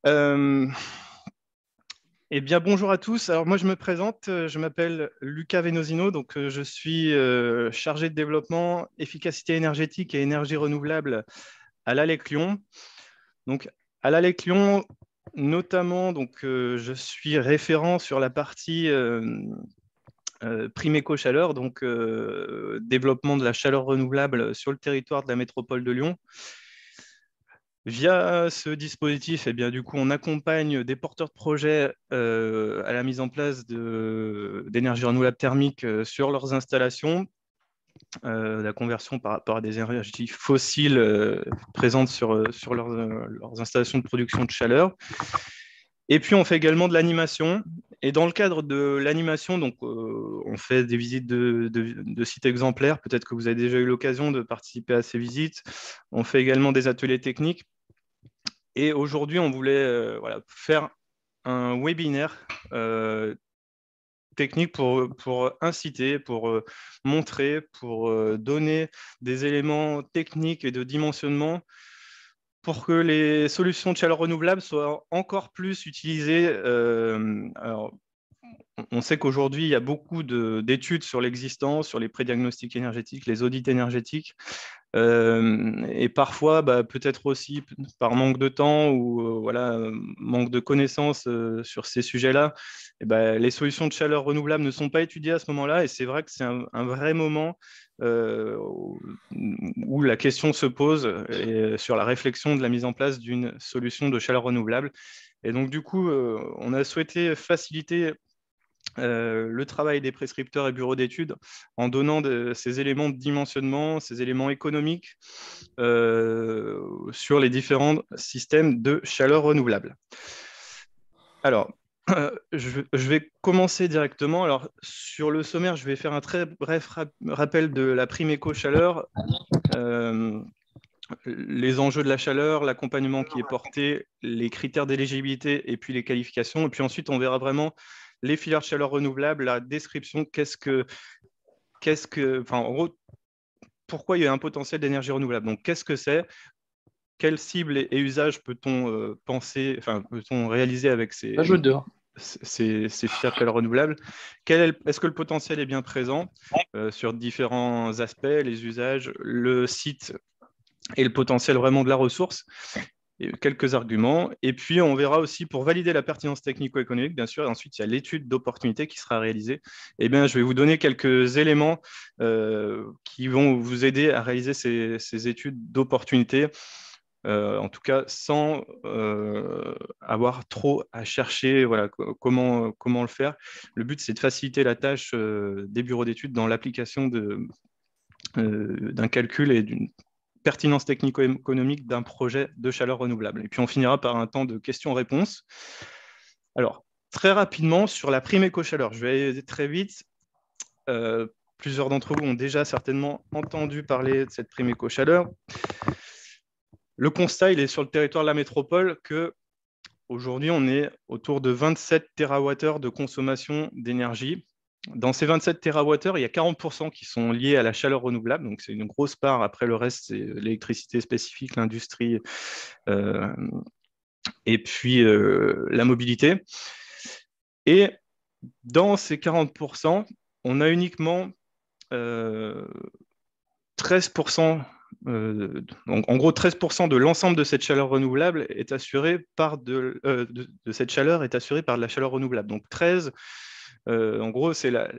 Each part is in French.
Euh, eh bien, bonjour à tous. Alors, moi, je me présente. Je m'appelle Luca Venosino. Donc, je suis chargé de développement, efficacité énergétique et énergie renouvelable à l'ALEC Lyon. Donc, à l'ALEC Lyon, notamment, je suis référent sur la partie prime éco-chaleur, donc développement de la chaleur renouvelable sur le territoire de la métropole de Lyon. Via ce dispositif, eh bien, du coup, on accompagne des porteurs de projets à la mise en place d'énergie renouvelable thermique sur leurs installations, la conversion par rapport à des énergies fossiles présentes sur leurs installations de production de chaleur. Et puis, on fait également de l'animation. Et dans le cadre de l'animation, on fait des visites de sites exemplaires. Peut-être que vous avez déjà eu l'occasion de participer à ces visites. On fait également des ateliers techniques. Et aujourd'hui, on voulait faire un webinaire technique pour inciter, pour montrer, pour donner des éléments techniques et de dimensionnement pour que les solutions de chaleur renouvelable soient encore plus utilisées. Alors, on sait qu'aujourd'hui, il y a beaucoup d'études sur l'existence, sur les prédiagnostics énergétiques, les audits énergétiques. Et parfois, peut-être aussi par manque de temps ou manque de connaissances sur ces sujets-là, les solutions de chaleur renouvelable ne sont pas étudiées à ce moment-là. Et c'est vrai que c'est un vrai moment où la question se pose sur la réflexion de la mise en place d'une solution de chaleur renouvelable. Et donc, du coup, on a souhaité faciliter le travail des prescripteurs et bureaux d'études en donnant ces éléments de dimensionnement, ces éléments économiques sur les différents systèmes de chaleur renouvelable. Alors, je vais commencer directement. Alors, sur le sommaire, je vais faire un très bref rappel de la prime éco-chaleur, les enjeux de la chaleur, l'accompagnement qui est porté, les critères d'éligibilité et puis les qualifications. Et puis ensuite, on verra vraiment les filières de chaleur renouvelable, la description, en gros, pourquoi il y a un potentiel d'énergie renouvelable. Donc, qu'est-ce que c'est? Quelle cible et usage peut-on peut-on réaliser avec ces filières de chaleur renouvelable? Est-ce que le potentiel est bien présent sur différents aspects, les usages, le site et le potentiel vraiment de la ressource? Et quelques arguments. Et puis, on verra aussi pour valider la pertinence technico-économique, bien sûr. Et ensuite, il y a l'étude d'opportunité qui sera réalisée. Eh bien, je vais vous donner quelques éléments qui vont vous aider à réaliser ces études d'opportunité. En tout cas, sans avoir trop à chercher comment le faire. Le but, c'est de faciliter la tâche des bureaux d'études dans l'application d'un calcul et d'une pertinence technico-économique d'un projet de chaleur renouvelable. Et puis, on finira par un temps de questions-réponses. Alors, très rapidement, sur la prime éco-chaleur, je vais aller très vite. Plusieurs d'entre vous ont déjà certainement entendu parler de cette prime éco-chaleur. Le constat, il est sur le territoire de la métropole que aujourd'hui, on est autour de 27 TWh de consommation d'énergie. Dans ces 27 TWh, il y a 40% qui sont liés à la chaleur renouvelable. Donc, c'est une grosse part. Après, le reste, c'est l'électricité spécifique, l'industrie et puis la mobilité. Et dans ces 40%, on a uniquement 13%. Donc, en gros, 13% de l'ensemble de cette chaleur renouvelable est assurée par de cette chaleur est assurée par de la chaleur renouvelable. Donc 13, en gros, c'est la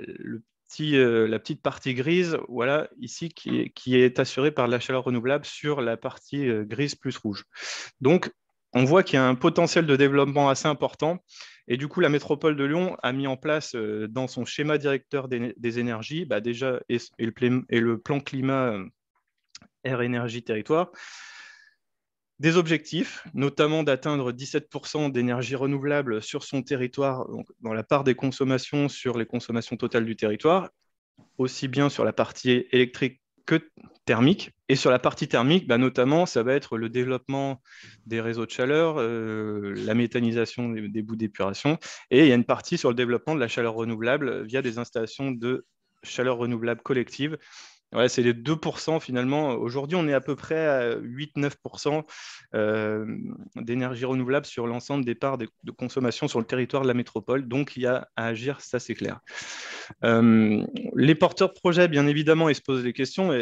petite partie grise, voilà, ici, qui est assurée par de la chaleur renouvelable sur la partie grise plus rouge. Donc, on voit qu'il y a un potentiel de développement assez important. Et du coup, la métropole de Lyon a mis en place dans son schéma directeur des énergies, déjà, et le plan climat air, énergie, territoire, des objectifs, notamment d'atteindre 17% d'énergie renouvelable sur son territoire, donc dans la part des consommations sur les consommations totales du territoire, aussi bien sur la partie électrique que thermique. Et sur la partie thermique, notamment, ça va être le développement des réseaux de chaleur, la méthanisation des bouts d'épuration. Et il y a une partie sur le développement de la chaleur renouvelable via des installations de chaleur renouvelable collective Ouais, c'est les 2% finalement. Aujourd'hui, on est à peu près à 8-9% d'énergie renouvelable sur l'ensemble des parts de consommation sur le territoire de la métropole. Donc, il y a à agir, ça c'est clair. Les porteurs de projets, bien évidemment, ils se posent des questions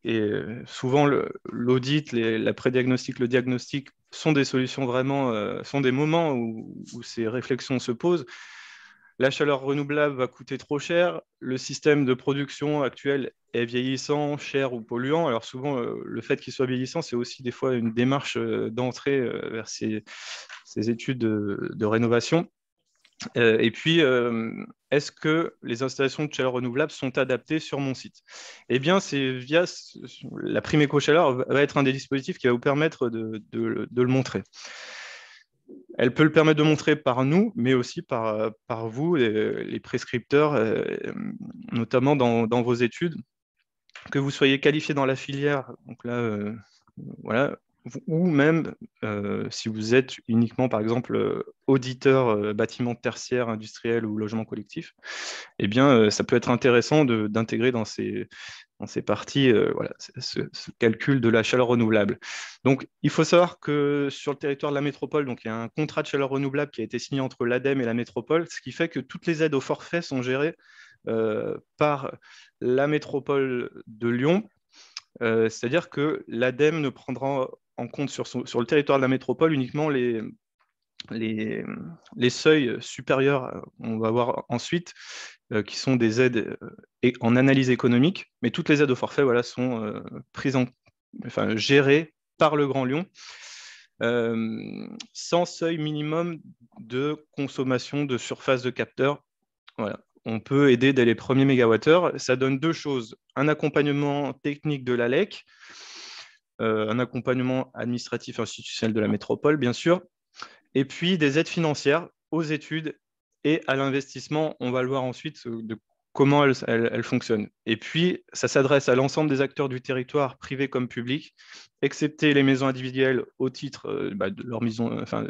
et souvent l'audit, la pré-diagnostic, le diagnostic sont des solutions vraiment, sont des moments où ces réflexions se posent. La chaleur renouvelable va coûter trop cher. Le système de production actuel est vieillissant, cher ou polluant. Alors souvent, le fait qu'il soit vieillissant, c'est aussi des fois une démarche d'entrée vers ces études de rénovation. Et puis, est-ce que les installations de chaleur renouvelable sont adaptées sur mon site? Eh bien, c'est via la prime éco-chaleur va être un des dispositifs qui va vous permettre de le montrer. Elle peut le permettre de montrer par nous, mais aussi par vous, les prescripteurs, notamment dans vos études, que vous soyez qualifié dans la filière, donc là, voilà, ou même si vous êtes uniquement, par exemple, auditeur bâtiment tertiaire, industriel ou logement collectif, eh bien, ça peut être intéressant d'intégrer dans ces parties voilà, ce calcul de la chaleur renouvelable. Donc, il faut savoir que sur le territoire de la métropole, donc, il y a un contrat de chaleur renouvelable qui a été signé entre l'ADEME et la métropole, ce qui fait que toutes les aides au forfait sont gérées par la métropole de Lyon. C'est-à-dire que l'ADEME ne prendra en compte sur le territoire de la métropole uniquement les seuils supérieurs, on va voir ensuite, qui sont des aides en analyse économique, mais toutes les aides au forfait voilà, sont gérées par le Grand Lyon, sans seuil minimum de consommation de surface de capteurs. Voilà. On peut aider dès les premiers mégawattheures. Ça donne deux choses. Un accompagnement technique de l'ALEC, un accompagnement administratif institutionnel de la métropole, bien sûr, et puis des aides financières aux études et à l'investissement. On va le voir ensuite de comment elles fonctionnent. Et puis, ça s'adresse à l'ensemble des acteurs du territoire, privés comme publics, excepté les maisons individuelles au titre de leur maison, enfin,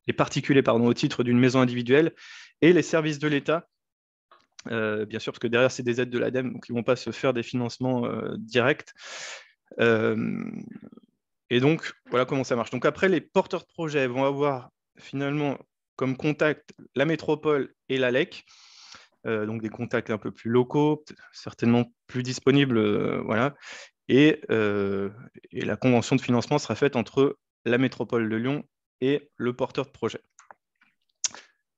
les particuliers pardon, au titre d'une maison individuelle, et les services de l'État. Bien sûr, parce que derrière, c'est des aides de l'ADEME, donc ils ne vont pas se faire des financements directs. Et donc, voilà comment ça marche. Donc après, les porteurs de projets vont avoir finalement comme contact la métropole et l'ALEC, donc des contacts un peu plus locaux, certainement plus disponibles, voilà. Et la convention de financement sera faite entre la métropole de Lyon et le porteur de projet.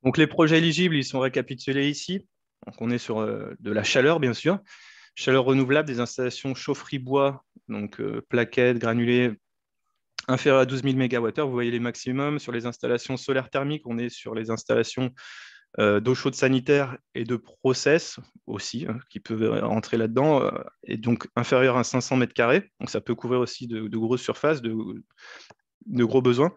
Donc les projets éligibles, ils sont récapitulés ici. Donc on est sur de la chaleur, bien sûr. Chaleur renouvelable, des installations chaufferie bois, donc plaquettes, granulés, inférieur à 12 000 MWh. Vous voyez les maximums. Sur les installations solaires thermiques, on est sur les installations d'eau chaude sanitaire et de process aussi, hein, qui peuvent entrer là-dedans, et donc inférieur à 500 mètres carrés. Donc ça peut couvrir aussi de grosses surfaces, de gros besoins.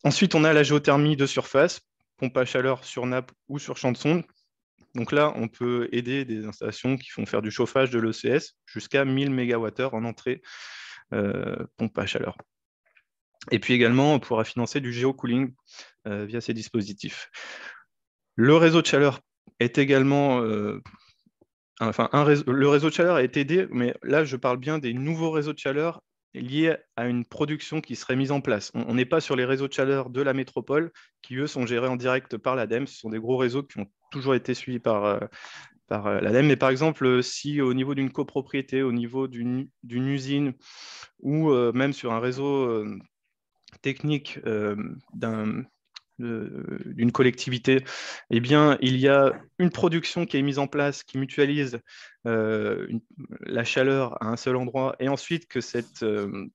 Ensuite, on a la géothermie de surface, pompe à chaleur sur nappe ou sur champ de sonde. Donc là, on peut aider des installations qui font faire du chauffage de l'ECS jusqu'à 1000 MWh en entrée pompe à chaleur. Et puis également, on pourra financer du géocooling via ces dispositifs. Le réseau de chaleur est également... le réseau de chaleur est aidé, mais là, je parle bien des nouveaux réseaux de chaleur liés à une production qui serait mise en place. On n'est pas sur les réseaux de chaleur de la métropole, qui, eux, sont gérés en direct par l'ADEME. Ce sont des gros réseaux qui ont toujours été suivis par l'ADEME. Mais par exemple, si au niveau d'une copropriété, au niveau d'une usine, ou même sur un réseau technique d'une collectivité, eh bien, il y a une production qui est mise en place, qui mutualise la chaleur à un seul endroit, et ensuite que ce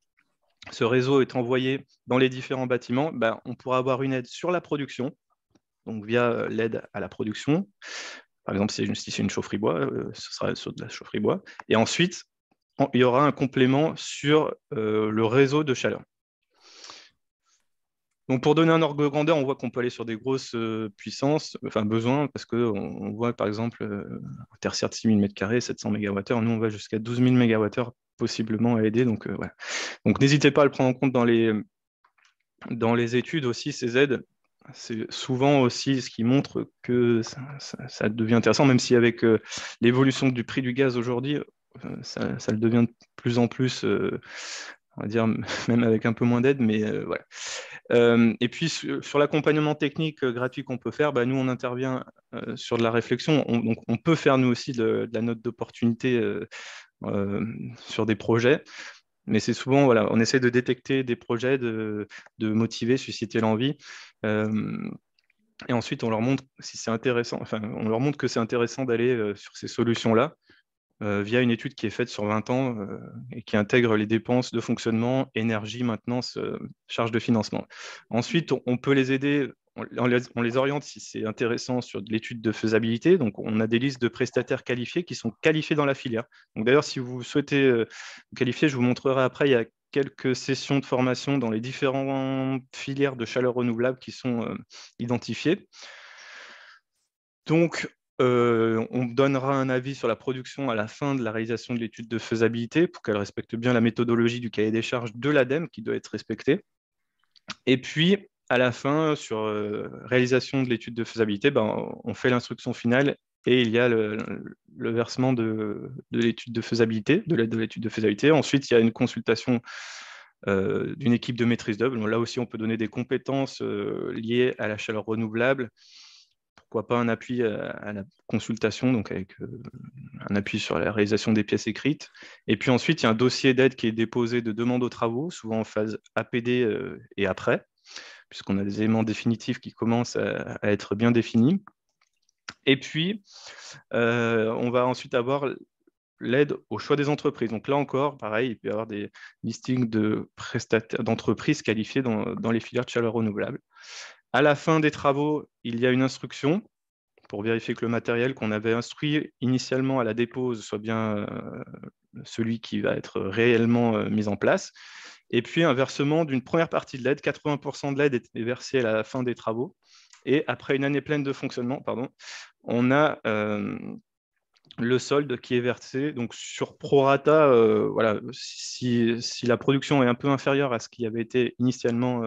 réseau est envoyé dans les différents bâtiments, ben, on pourra avoir une aide sur la production, donc via l'aide à la production. Par exemple, si c'est une chaufferie bois, ce sera sur de la chaufferie bois. Et ensuite, il y aura un complément sur le réseau de chaleur. Donc, pour donner un ordre de grandeur, on voit qu'on peut aller sur des grosses puissances, enfin besoins, parce qu'on voit par exemple un tertiaire de 6 000 m², 700 MWh. Nous, on va jusqu'à 12 000 MWh possiblement à aider. Donc, voilà. Donc, n'hésitez pas à le prendre en compte dans les études aussi, ces aides. c'est souvent aussi ce qui montre que ça devient intéressant, même si avec l'évolution du prix du gaz aujourd'hui, ça le devient de plus en plus, on va dire, même avec un peu moins d'aide, mais voilà. Et puis sur l'accompagnement technique gratuit qu'on peut faire, bah, nous on intervient sur de la réflexion. Donc on peut faire nous aussi de la note d'opportunité sur des projets, mais c'est souvent, voilà, on essaie de détecter des projets, de motiver, susciter l'envie. Et ensuite, on leur montre si c'est intéressant, enfin, on leur montre que c'est intéressant d'aller sur ces solutions-là via une étude qui est faite sur 20 ans et qui intègre les dépenses de fonctionnement, énergie, maintenance, charges de financement. Ensuite, on peut les aider, on les oriente si c'est intéressant sur de l'étude de faisabilité. Donc, on a des listes de prestataires qualifiés qui sont qualifiés dans la filière. Donc, d'ailleurs, si vous souhaitez vous qualifier, je vous montrerai après, il y a quelques sessions de formation dans les différentes filières de chaleur renouvelable qui sont identifiées. Donc, on donnera un avis sur la production à la fin de la réalisation de l'étude de faisabilité pour qu'elle respecte bien la méthodologie du cahier des charges de l'ADEME qui doit être respectée. Et puis, à la fin, sur réalisation de l'étude de faisabilité, ben, on fait l'instruction finale et il y a le versement de l'étude de faisabilité, de l'aide de l'étude de faisabilité. Ensuite, il y a une consultation d'une équipe de maîtrise d'œuvre. Là aussi, on peut donner des compétences liées à la chaleur renouvelable. Pourquoi pas un appui à la consultation, donc avec un appui sur la réalisation des pièces écrites. Et puis ensuite, il y a un dossier d'aide qui est déposé de demande aux travaux, souvent en phase APD et après, puisqu'on a des éléments définitifs qui commencent à être bien définis. Et puis, on va ensuite avoir l'aide au choix des entreprises. Donc là encore, pareil, il peut y avoir des listings de prestataires d'entreprises qualifiées dans les filières de chaleur renouvelable. À la fin des travaux, il y a une instruction pour vérifier que le matériel qu'on avait instruit initialement à la dépose soit bien celui qui va être réellement mis en place. Et puis un versement d'une première partie de l'aide, 80% de l'aide est versée à la fin des travaux. Et après une année pleine de fonctionnement, on a le solde qui est versé. Donc sur prorata, voilà, si la production est un peu inférieure à ce qui avait été initialement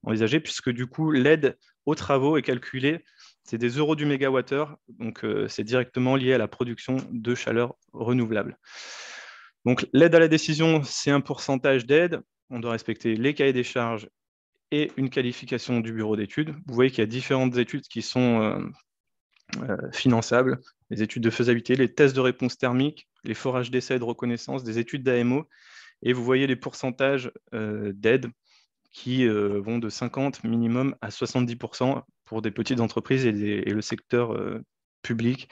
envisagé, puisque du coup l'aide aux travaux est calculée, c'est des euros du mégawattheure, donc c'est directement lié à la production de chaleur renouvelable. Donc l'aide à la décision, c'est un pourcentage d'aide. On doit respecter les cahiers des charges et une qualification du bureau d'études. Vous voyez qu'il y a différentes études qui sont finançables, les études de faisabilité, les tests de réponse thermique, les forages d'essai et de reconnaissance, des études d'AMO, et vous voyez les pourcentages d'aide qui vont de 50 minimum à 70% pour des petites entreprises et le secteur public,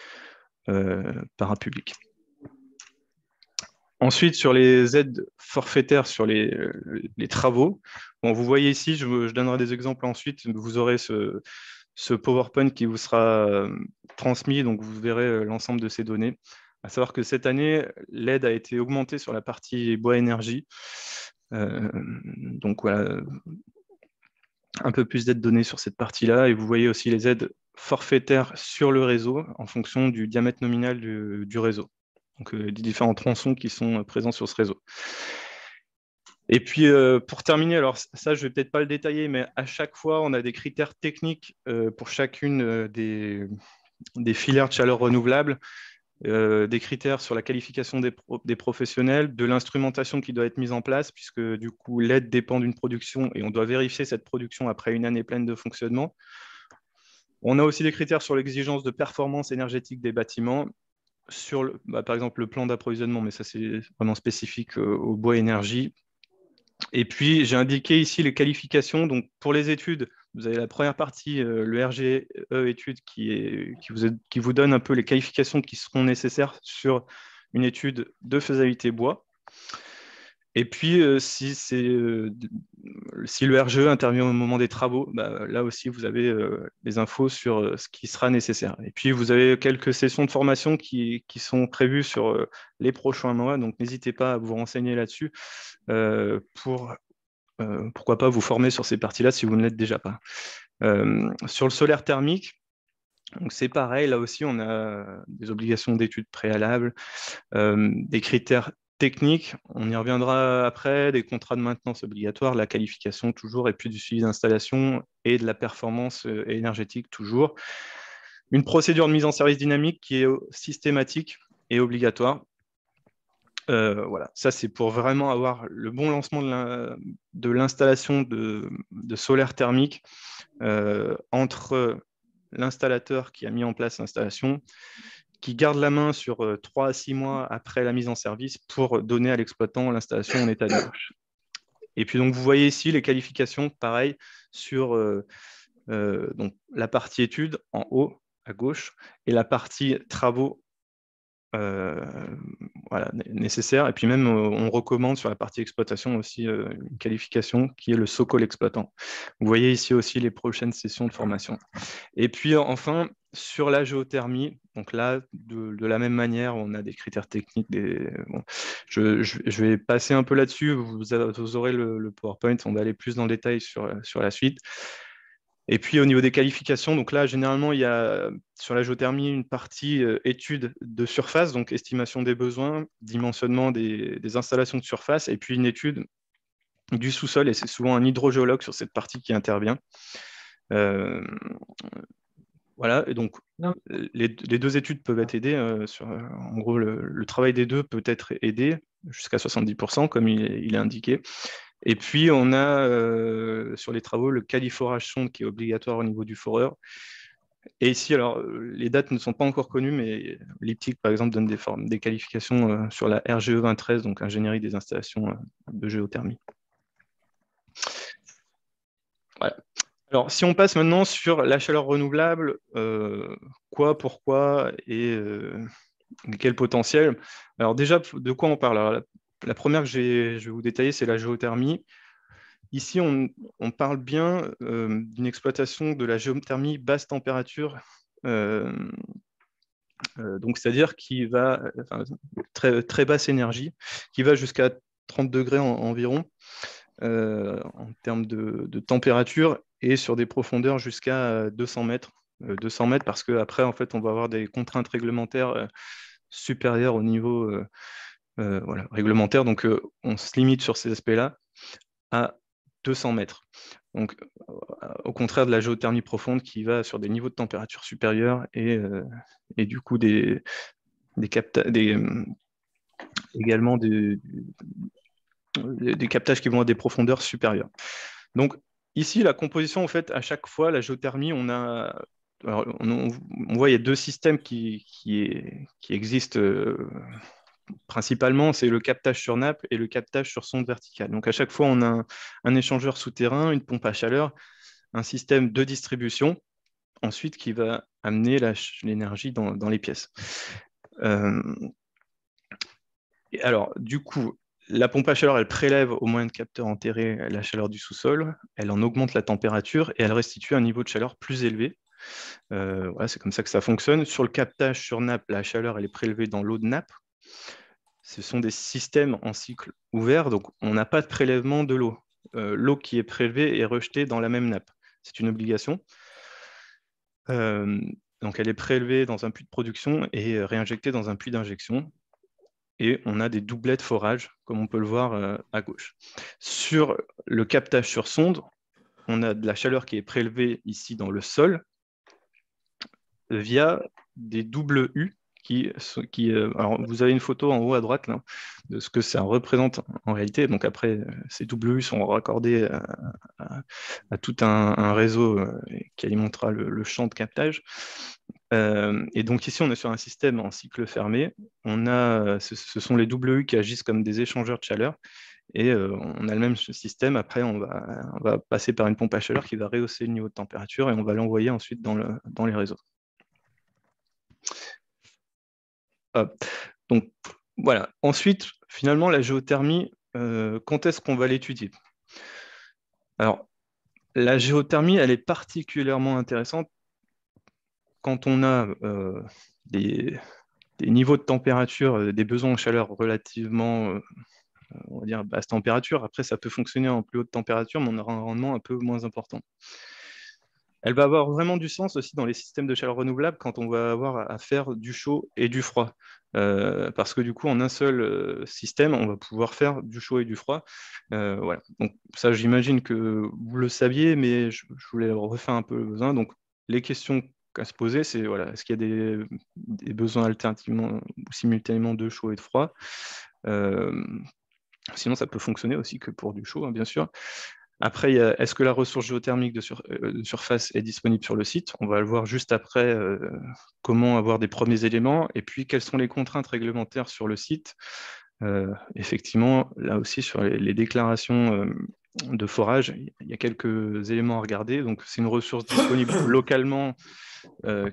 parapublic. Ensuite, sur les aides forfaitaires sur les travaux, bon, vous voyez ici, je donnerai des exemples ensuite, vous aurez ce PowerPoint qui vous sera transmis, donc vous verrez l'ensemble de ces données. À savoir que cette année, l'aide a été augmentée sur la partie bois énergie. Donc voilà, un peu plus d'aide donnée sur cette partie-là. Et vous voyez aussi les aides forfaitaires sur le réseau en fonction du diamètre nominal du réseau. Donc des différents tronçons qui sont présents sur ce réseau. Et puis, pour terminer, alors ça, je ne vais peut-être pas le détailler, mais à chaque fois, on a des critères techniques pour chacune des filières de chaleur renouvelable, des critères sur la qualification des professionnels, de l'instrumentation qui doit être mise en place, puisque du coup, l'aide dépend d'une production et on doit vérifier cette production après une année pleine de fonctionnement. On a aussi des critères sur l'exigence de performance énergétique des bâtiments, sur par exemple le plan d'approvisionnement, mais ça c'est vraiment spécifique au bois énergie. Et puis, j'ai indiqué ici les qualifications. Donc, pour les études, vous avez la première partie, le RGE étude, qui vous donne un peu les qualifications qui seront nécessaires sur une étude de faisabilité bois. Et puis, si le RGE intervient au moment des travaux, là aussi, vous avez les infos sur ce qui sera nécessaire. Et puis, vous avez quelques sessions de formation qui sont prévues sur les prochains mois. Donc, n'hésitez pas à vous renseigner là-dessus pourquoi pas vous former sur ces parties-là si vous ne l'êtes déjà pas. Sur le solaire thermique, c'est pareil, là aussi on a des obligations d'études préalables, des critères techniques, on y reviendra après, des contrats de maintenance obligatoires, la qualification toujours, et puis du suivi d'installation et de la performance énergétique toujours. Une procédure de mise en service dynamique qui est systématique et obligatoire. Voilà, ça c'est pour vraiment avoir le bon lancement de l'installation de solaire thermique entre l'installateur qui a mis en place l'installation, qui garde la main sur 3 à 6 mois après la mise en service pour donner à l'exploitant l'installation en état de marche. Et puis donc vous voyez ici les qualifications, pareil, sur donc, la partie études en haut à gauche et la partie travaux voilà, nécessaire. Et puis même, on recommande sur la partie exploitation aussi une qualification qui est le SOCOL exploitant. Vous voyez ici aussi les prochaines sessions de formation. Et puis enfin, sur la géothermie, donc là, de la même manière, on a des critères techniques. Bon, je vais passer un peu là-dessus. Vous aurez le PowerPoint. On va aller plus dans le détail sur la suite. Et puis au niveau des qualifications, donc là, généralement, il y a sur la géothermie une partie étude de surface, donc estimation des besoins, dimensionnement des installations de surface, et puis une étude du sous-sol, et c'est souvent un hydrogéologue sur cette partie qui intervient. Voilà, et donc les deux études peuvent être aidées. En gros, le travail des deux peut être aidé jusqu'à 70%, comme il est indiqué. Et puis, on a sur les travaux le califorage sonde qui est obligatoire au niveau du foreur. Et ici, alors, les dates ne sont pas encore connues, mais l'IPTIC, par exemple, donne des qualifications sur la RGE 2013, donc ingénierie des installations de géothermie. Voilà. Alors, si on passe maintenant sur la chaleur renouvelable, quoi, pourquoi et quel potentiel? Alors déjà, de quoi on parle? Alors, la première que je vais vous détailler, c'est la géothermie. Ici, on parle bien d'une exploitation de la géothermie basse température, donc c'est-à-dire qui va très, très basse énergie, qui va jusqu'à 30 degrés environ en termes de température et sur des profondeurs jusqu'à 200 mètres. 200 mètres parce qu'après, en fait, on va avoir des contraintes réglementaires supérieures au niveau voilà, réglementaire. Donc, on se limite sur ces aspects-là à 200 mètres. Donc, au contraire de la géothermie profonde qui va sur des niveaux de température supérieurs et du coup également des captages qui vont à des profondeurs supérieures. Donc, ici, la composition, en fait, à chaque fois, la géothermie, alors, on voit il y a deux systèmes qui existent principalement, c'est le captage sur nappe et le captage sur sonde verticale. Donc, à chaque fois, on a un échangeur souterrain, une pompe à chaleur, un système de distribution, ensuite qui va amener l'énergie dans les pièces. Et alors, du coup, la pompe à chaleur, elle prélève au moyen de capteurs enterrés la chaleur du sous-sol, elle en augmente la température et elle restitue un niveau de chaleur plus élevé. Voilà, c'est comme ça que ça fonctionne. Sur le captage sur nappe, la chaleur elle est prélevée dans l'eau de nappe. Ce sont des systèmes en cycle ouvert, donc on n'a pas de prélèvement de l'eau. L'eau qui est prélevée est rejetée dans la même nappe. C'est une obligation. Donc elle est prélevée dans un puits de production et réinjectée dans un puits d'injection. Et on a des doublets de forage, comme on peut le voir à gauche. Sur le captage sur sonde, on a de la chaleur qui est prélevée ici dans le sol via des doubles U alors vous avez une photo en haut à droite là, de ce que ça représente en réalité. Donc après, ces doubles U sont raccordés à tout un réseau qui alimentera le champ de captage. Et donc ici, on est sur un système en cycle fermé. Ce sont les WU qui agissent comme des échangeurs de chaleur. Et on a le même système. Après, on va passer par une pompe à chaleur qui va rehausser le niveau de température et on va l'envoyer ensuite dans les réseaux. Donc voilà. Ensuite, finalement, la géothermie, quand est-ce qu'on va l'étudier? Alors, la géothermie, elle est particulièrement intéressante quand on a des niveaux de température, des besoins en chaleur relativement, on va dire, basse température. Après, ça peut fonctionner en plus haute température, mais on aura un rendement un peu moins important. Elle va avoir vraiment du sens aussi dans les systèmes de chaleur renouvelable quand on va avoir à faire du chaud et du froid. Parce que du coup, en un seul système, on va pouvoir faire du chaud et du froid. Voilà. Donc ça, j'imagine que vous le saviez, mais je voulais refaire un peu le besoin. Donc les questions à se poser, c'est voilà, est-ce qu'il y a des besoins alternativement ou simultanément de chaud et de froid? Sinon, ça peut fonctionner aussi que pour du chaud, hein, bien sûr. Après, est-ce que la ressource géothermique de surface est disponible sur le site? On va le voir juste après comment avoir des premiers éléments et puis quelles sont les contraintes réglementaires sur le site. Effectivement, là aussi, sur les déclarations de forage, il y a quelques éléments à regarder. Donc, c'est une ressource disponible localement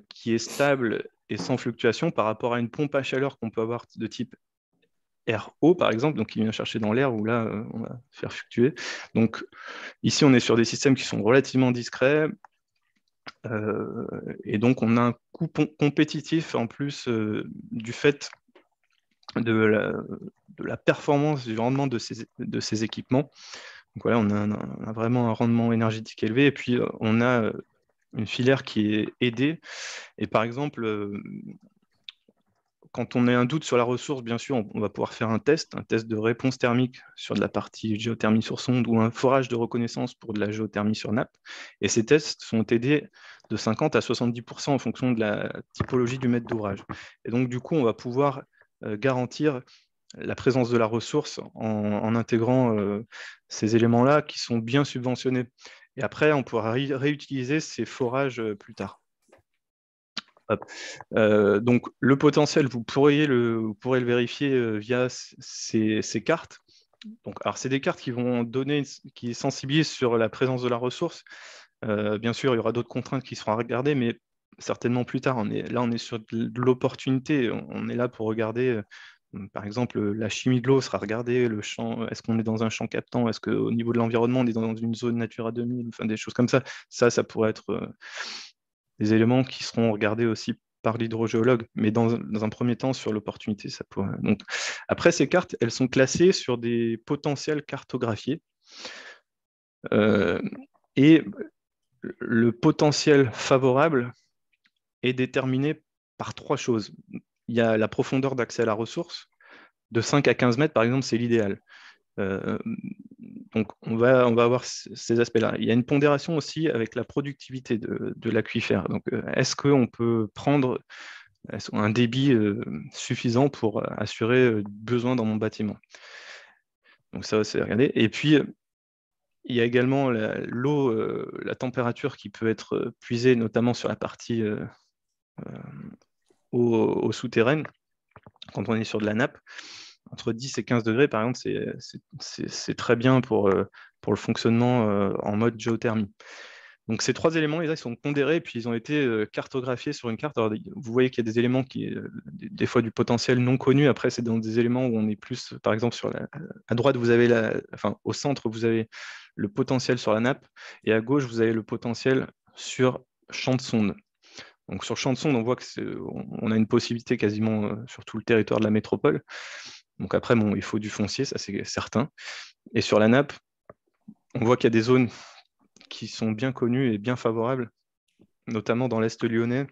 qui est stable et sans fluctuation par rapport à une pompe à chaleur qu'on peut avoir de type RO, par exemple, donc qui vient chercher dans l'air, où là, on va faire fluctuer. Donc, ici, on est sur des systèmes qui sont relativement discrets, et donc on a un coût compétitif en plus du fait de la performance du rendement de ces équipements. Donc voilà, on a vraiment un rendement énergétique élevé, et puis on a une filière qui est aidée. Et par exemple, quand on a un doute sur la ressource, bien sûr, on va pouvoir faire un test de réponse thermique sur de la partie géothermie sur sonde ou un forage de reconnaissance pour de la géothermie sur nappe. Et ces tests sont aidés de 50 à 70% en fonction de la typologie du maître d'ouvrage. Et donc, du coup, on va pouvoir garantir la présence de la ressource en intégrant ces éléments-là qui sont bien subventionnés. Et après, on pourra réutiliser ces forages plus tard. Donc le potentiel, vous pourrez le vérifier via ces cartes. Donc, alors c'est des cartes qui vont donner, qui sensibilisent sur la présence de la ressource. Bien sûr, il y aura d'autres contraintes qui seront à regarder, mais certainement plus tard. Là, on est sur de l'opportunité. On est là pour regarder, par exemple, la chimie de l'eau sera regardée, le champ, est-ce qu'on est dans un champ captant, est-ce qu'au niveau de l'environnement, on est dans une zone Natura 2000, enfin des choses comme ça. Ça pourrait être des éléments qui seront regardés aussi par l'hydrogéologue, mais dans un premier temps sur l'opportunité. Donc, après, ces cartes, elles sont classées sur des potentiels cartographiés. Et le potentiel favorable est déterminé par trois choses. Il y a la profondeur d'accès à la ressource. De 5 à 15 mètres, par exemple, c'est l'idéal. Donc, on va avoir ces aspects-là. Il y a une pondération aussi avec la productivité de l'aquifère. Donc, est-ce qu'on peut prendre un débit suffisant pour assurer le besoin dans mon bâtiment? Donc, ça, c'est regarder. Et puis, il y a également l'eau, la température qui peut être puisée, notamment sur la partie eau souterraine, quand on est sur de la nappe. Entre 10 et 15 degrés, par exemple, c'est très bien pour le fonctionnement en mode géothermie. Donc ces trois éléments, ils sont pondérés, puis ils ont été cartographiés sur une carte. Alors, vous voyez qu'il y a des éléments des fois du potentiel non connu. Après, c'est dans des éléments où on est plus, par exemple, à droite, vous avez enfin, au centre, vous avez le potentiel sur la nappe, et à gauche, vous avez le potentiel sur champ de sonde. Donc sur champ de sonde, on voit on a une possibilité quasiment sur tout le territoire de la métropole. Donc après, bon, il faut du foncier, ça c'est certain. Et sur la nappe, on voit qu'il y a des zones qui sont bien connues et bien favorables, notamment dans l'Est lyonnais,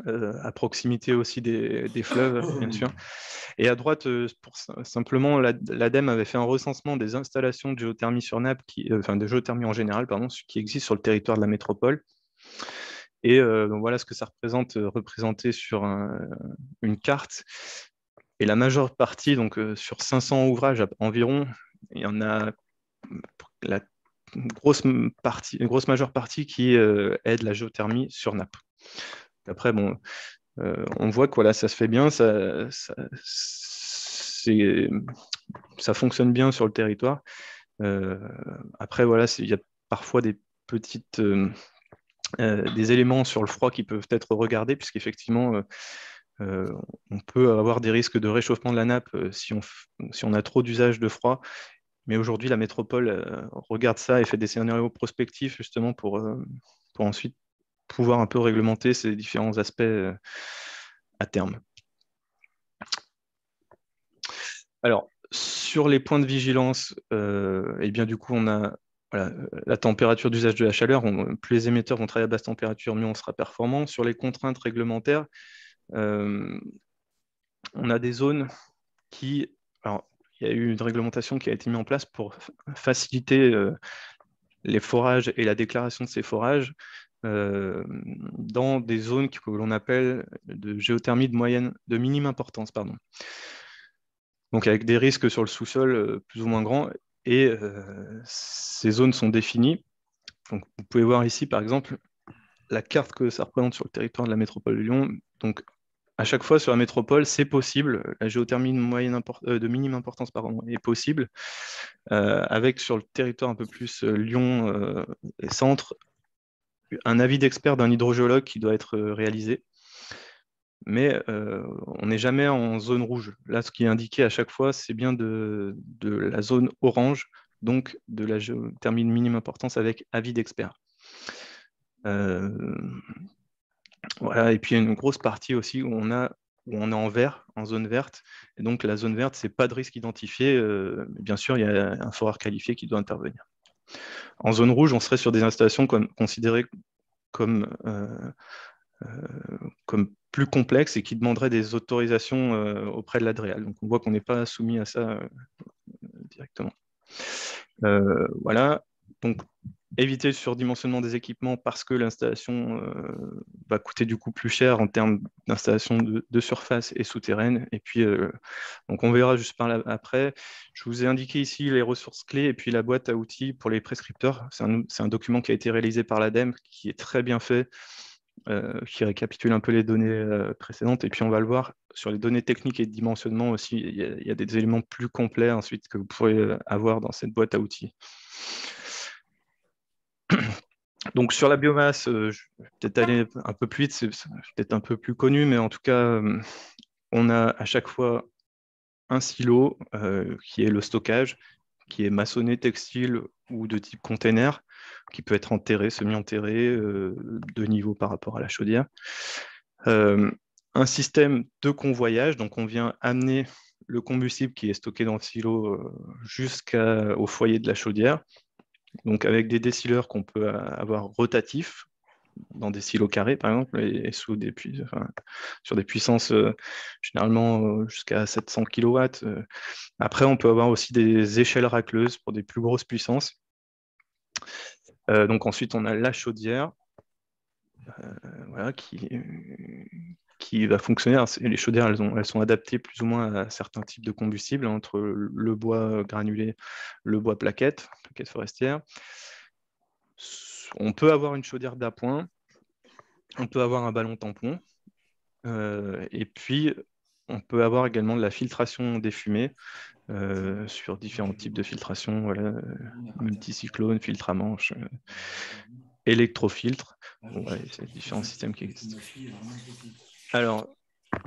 à proximité aussi des fleuves, bien sûr. Et à droite, simplement, l'ADEME avait fait un recensement des installations de géothermie sur nappe, enfin de géothermie en général, pardon, qui existent sur le territoire de la métropole. Et donc voilà ce que ça représente, représenté sur une carte. Et la majeure partie, donc sur 500 ouvrages environ, il y en a la grosse majeure partie qui aide la géothermie sur nappe. Après, bon, on voit que voilà, ça se fait bien, ça fonctionne bien sur le territoire. Après, voilà, il y a parfois des des éléments sur le froid qui peuvent être regardés, puisqu'effectivement, on peut avoir des risques de réchauffement de la nappe si on a trop d'usage de froid. Mais aujourd'hui, la métropole regarde ça et fait des scénarios prospectifs justement pour ensuite pouvoir un peu réglementer ces différents aspects à terme. Alors, sur les points de vigilance, eh bien, du coup, on a voilà, la température d'usage de la chaleur, plus les émetteurs vont travailler à basse température, mieux on sera performant. Sur les contraintes réglementaires, on a des zones qui... Alors, il y a eu une réglementation qui a été mise en place pour faciliter les forages et la déclaration de ces forages dans des zones que l'on appelle de géothermie de minime importance, pardon. Donc avec des risques sur le sous-sol plus ou moins grands, et ces zones sont définies. Donc, vous pouvez voir ici, par exemple, la carte que ça représente sur le territoire de la métropole de Lyon. Donc, à chaque fois sur la métropole, c'est possible. La géothermie de minime importance pardon, est possible, avec sur le territoire un peu plus Lyon et centre, un avis d'expert d'un hydrogéologue qui doit être réalisé. Mais on n'est jamais en zone rouge. Là, ce qui est indiqué à chaque fois, c'est bien de la zone orange, donc de la géothermie de minime importance avec avis d'expert. Voilà, et puis il y a une grosse partie aussi où on est en vert, en zone verte. Et donc la zone verte, c'est pas de risque identifié. Mais bien sûr, il y a un foreur qualifié qui doit intervenir. En zone rouge, on serait sur des installations considérées comme plus complexes et qui demanderaient des autorisations auprès de l'ADREAL. Donc on voit qu'on n'est pas soumis à ça directement. Voilà, donc éviter le surdimensionnement des équipements parce que l'installation va coûter du coup plus cher en termes d'installation de surface et souterraine. Et puis, donc on verra juste par là après. Je vous ai indiqué ici les ressources clés et puis la boîte à outils pour les prescripteurs. C'est un document qui a été réalisé par l'ADEME, qui est très bien fait, qui récapitule un peu les données précédentes. Et puis on va le voir sur les données techniques et de dimensionnement aussi. Il y a des éléments plus complets ensuite que vous pourrez avoir dans cette boîte à outils. Donc sur la biomasse, je vais peut-être aller un peu plus vite, c'est peut-être un peu plus connu, mais en tout cas, on a à chaque fois un silo qui est le stockage, qui est maçonné, textile ou de type container, qui peut être enterré, semi-enterré, de niveau par rapport à la chaudière. Un système de convoyage, donc on vient amener le combustible qui est stocké dans le silo jusqu'au foyer de la chaudière. Donc avec des décileurs qu'on peut avoir rotatifs, dans des silos carrés, par exemple, et sur des puissances généralement jusqu'à 700 kW. Après, on peut avoir aussi des échelles racleuses pour des plus grosses puissances. Donc ensuite, on a la chaudière voilà, qui va fonctionner. Alors, les chaudières, elles sont adaptées plus ou moins à certains types de combustibles, entre le bois granulé, le bois plaquette forestière. On peut avoir une chaudière d'appoint, on peut avoir un ballon tampon, et puis on peut avoir également de la filtration des fumées sur différents types de filtration, voilà, multicyclone, filtre à manche, électrofiltre. Bon, ouais, c'est différents systèmes qui existent. Alors,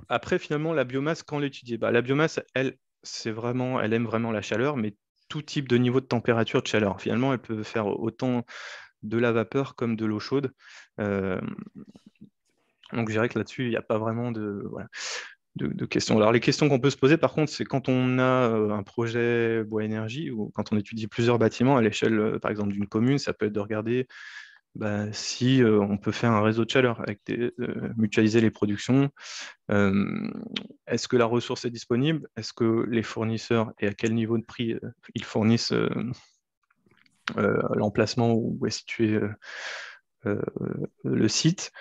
après, finalement, la biomasse, quand l'étudier, la biomasse, elle aime vraiment la chaleur, mais tout type de niveau de température de chaleur. Finalement, elle peut faire autant de la vapeur comme de l'eau chaude. Donc, je dirais que là-dessus, il n'y a pas vraiment de questions. Alors, les questions qu'on peut se poser, par contre, c'est quand on a un projet bois énergie ou quand on étudie plusieurs bâtiments à l'échelle, par exemple, d'une commune, ça peut être de regarder si on peut faire un réseau de chaleur avec mutualiser les productions. Est-ce que la ressource est disponible? Est-ce que les fournisseurs et à quel niveau de prix ils fournissent l'emplacement où est situé le site?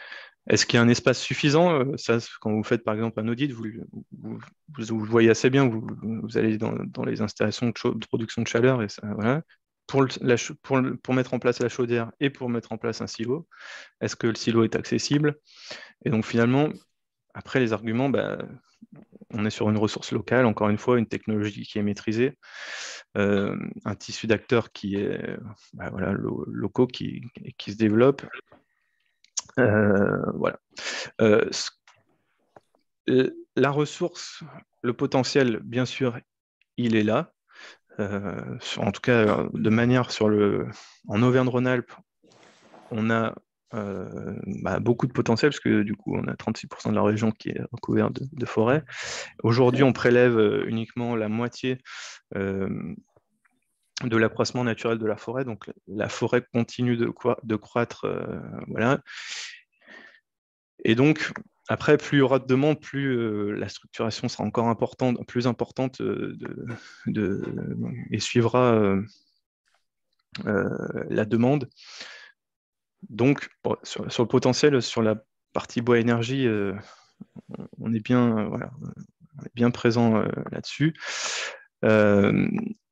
Est-ce qu'il y a un espace suffisant? Ça, quand vous faites par exemple un audit, vous voyez assez bien, vous allez dans les installations de production de chaleur et ça, voilà. Pour mettre en place la chaudière et pour mettre en place un silo, est-ce que le silo est accessible? Et donc finalement, après les arguments, on est sur une ressource locale, encore une fois, une technologie qui est maîtrisée, un tissu d'acteurs qui est voilà, locaux qui se développe. Voilà. La ressource, le potentiel, bien sûr, il est là. En tout cas, de manière en Auvergne-Rhône-Alpes, on a beaucoup de potentiel parce que du coup, on a 36% de la région qui est recouverte de forêt. Aujourd'hui, on prélève uniquement la moitié de l'accroissement naturel de la forêt. Donc, la forêt continue de croître. Voilà. Et donc, après, plus il y aura de demande, plus la structuration sera encore plus importante et suivra la demande. Donc, sur le potentiel, sur la partie bois énergie, on est bien, voilà, on est bien présent là-dessus.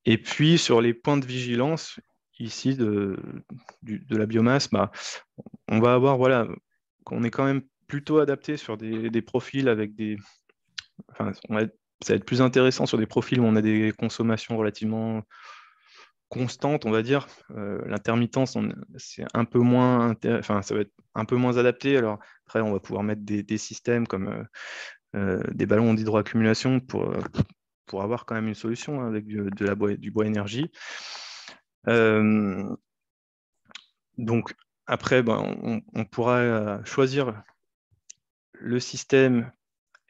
Et puis, sur les points de vigilance, ici, de la biomasse, bah, on va avoir, voilà, qu'on est quand même plutôt adapté sur des profils avec des... Enfin, ça va être plus intéressant sur des profils où on a des consommations relativement constantes, on va dire. L'intermittence, c'est un peu moins... Enfin, ça va être un peu moins adapté. Alors, après, on va pouvoir mettre des systèmes comme des ballons d'hydroaccumulation pour avoir quand même une solution hein, avec du bois énergie. Donc, après, ben, on pourra choisir le système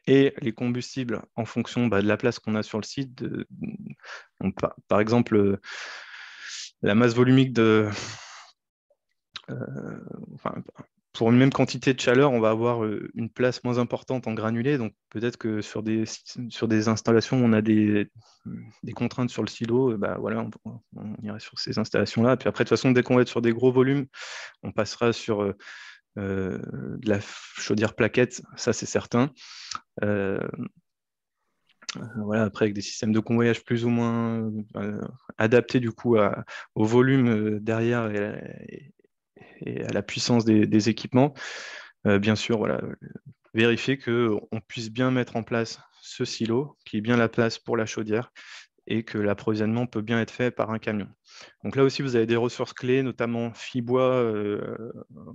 et les combustibles en fonction de la place qu'on a sur le site. Donc, par exemple, la masse volumique enfin, pour une même quantité de chaleur, on va avoir une place moins importante en granulé. Donc peut-être que sur des installations où on a des contraintes sur le silo, bah, voilà, on irait sur ces installations-là. Puis après, de toute façon, dès qu'on va être sur des gros volumes, on passera sur de la chaudière plaquette, ça c'est certain. Voilà, après, avec des systèmes de convoyage plus ou moins adaptés du coup au volume derrière et à la puissance des équipements. Bien sûr, voilà, vérifier qu'on puisse bien mettre en place ce silo, qui est bien la place pour la chaudière, et que l'approvisionnement peut bien être fait par un camion. Donc là aussi, vous avez des ressources clés, notamment FIBOIS,